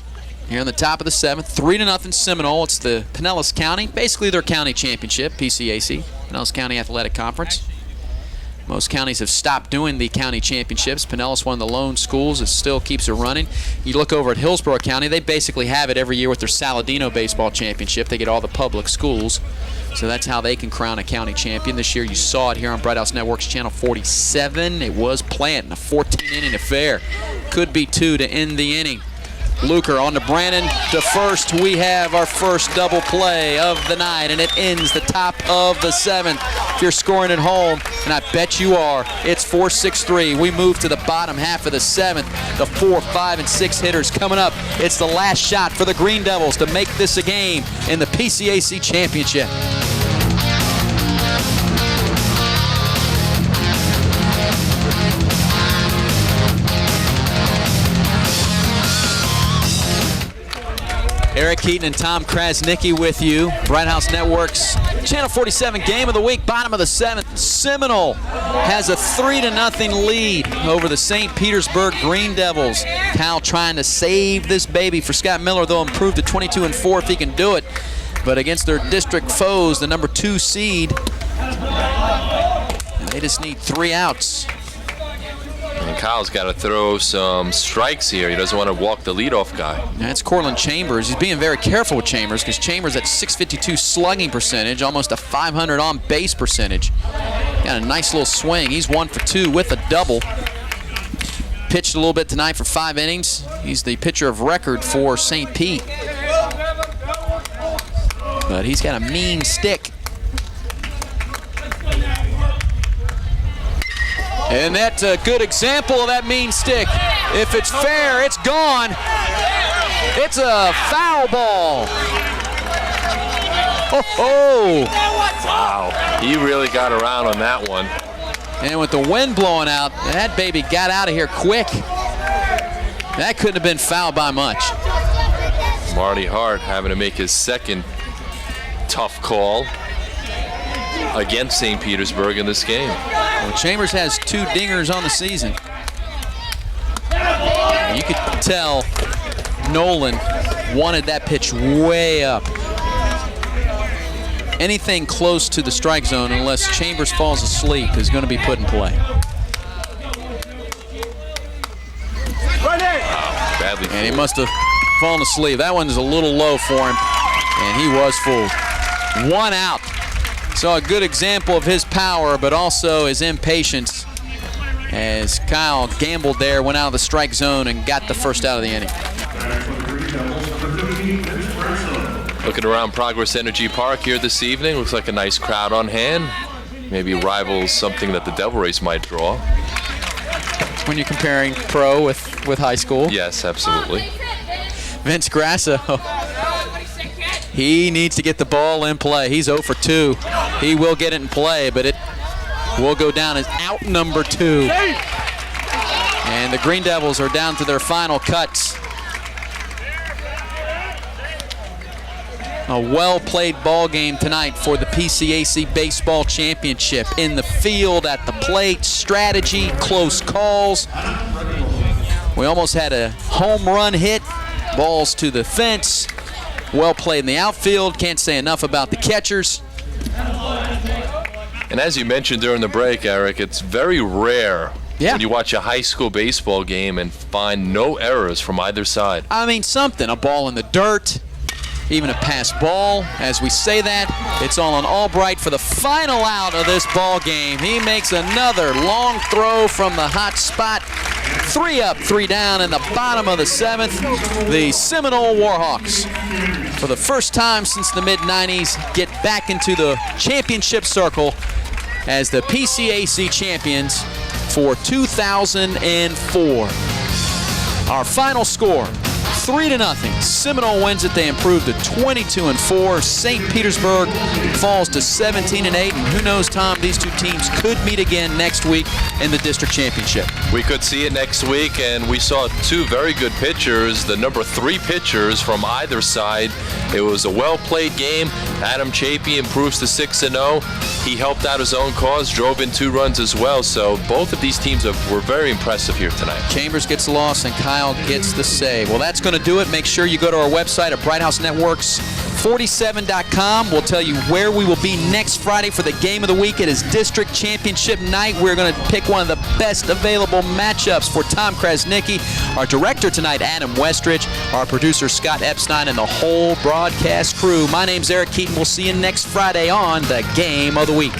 here in the top of the 7th. 3-0 Seminole. It's the Pinellas County, basically their county championship, PCAC, Pinellas County Athletic Conference. Most counties have stopped doing the county championships. Pinellas, one of the lone schools, it still keeps it running. You look over at Hillsborough County, they basically have it every year with their Saladino baseball championship. They get all the public schools, so that's how they can crown a county champion. This year you saw it here on Bright House Network's Channel 47. It was Plant, a 14-inning affair. Could be 2 to end the inning. Luker on to Brannon to first. We have our first double play of the night, and it ends the top of the 7th. If you're scoring at home, and I bet you are, it's 4-6-3. We move to the bottom half of the 7th. The 4, 5, and 6 hitters coming up. It's the last shot for the Green Devils to make this a game in the PCAC championship. Eric Keaton and Tom Krasnicki with you. Bright House Network's Channel 47 Game of the Week, bottom of the 7th. Seminole has a 3-0 lead over the St. Petersburg Green Devils. Cal trying to save this baby for Scott Miller, though improved to 22-4 if he can do it. But against their district foes, the number 2 seed, and they just need 3 outs. And Kyle's got to throw some strikes here. He doesn't want to walk the leadoff guy. That's Cortland Chambers. He's being very careful with Chambers because Chambers at .652 slugging percentage, almost a .500 on base percentage. Got a nice little swing. He's 1 for 2 with a double. Pitched a little bit tonight for 5 innings. He's the pitcher of record for St. Pete. But he's got a mean stick. And that's a good example of that mean stick. If it's fair, it's gone. It's a foul ball. Oh! Wow, he really got around on that one. And with the wind blowing out, that baby got out of here quick. That couldn't have been fouled by much. Marty Hart having to make his second tough call against St. Petersburg in this game. Well, Chambers has 2 dingers on the season. You could tell Nolan wanted that pitch way up. Anything close to the strike zone, unless Chambers falls asleep, is going to be put in play. Badly And he must have fallen asleep. That one's a little low for him, and he was fooled. 1 out. So a good example of his power, but also his impatience as Kyle gambled there, went out of the strike zone, and got the first out of the inning. Looking around Progress Energy Park here this evening, looks like a nice crowd on hand. Maybe rivals something that the Devil Race might draw. When you're comparing pro with high school. Yes, absolutely. Vince Grasso, he needs to get the ball in play. He's 0 for 2. He will get it in play, but it will go down as out number 2. And the Green Devils are down to their final cuts. A well-played ball game tonight for the PCAC Baseball Championship. In the field, at the plate, strategy, close calls. We almost had a home run hit. Balls to the fence. Well played in the outfield. Can't say enough about the catchers. And as you mentioned during the break, Eric, it's very rare when you watch a high school baseball game and find no errors from either side. I mean, something. A ball in the dirt. Even a pass ball. As we say that, it's all on Albright for the final out of this ball game. He makes another long throw from the hot spot. 3 up, 3 down in the bottom of the 7th. The Seminole Warhawks, for the first time since the mid-90s, get back into the championship circle as the PCAC champions for 2004. Our final score, 3-0. Seminole wins it. They improve to 22-4. St. Petersburg falls to 17-8. And who knows, Tom, these two teams could meet again next week in the district championship. We could see it next week, and we saw 2 very good pitchers, the number 3 pitchers from either side. It was a well-played game. Adam Chapey improves to 6-0. He helped out his own cause, drove in 2 runs as well. So both of these teams were very impressive here tonight. Chambers gets the loss, and Kyle gets the save. Well, that's going to do it. Make sure you go to our website at BrightHouseNetworks47.com. We'll tell you where we will be next Friday for the game of the week. It is district championship night. We're going to pick one of the best available matchups for Tom Krasnicki, our director tonight, Adam Westridge, our producer, Scott Epstein, and the whole broadcast crew. My name's Eric Keaton. We'll see you next Friday on the Game of the Week.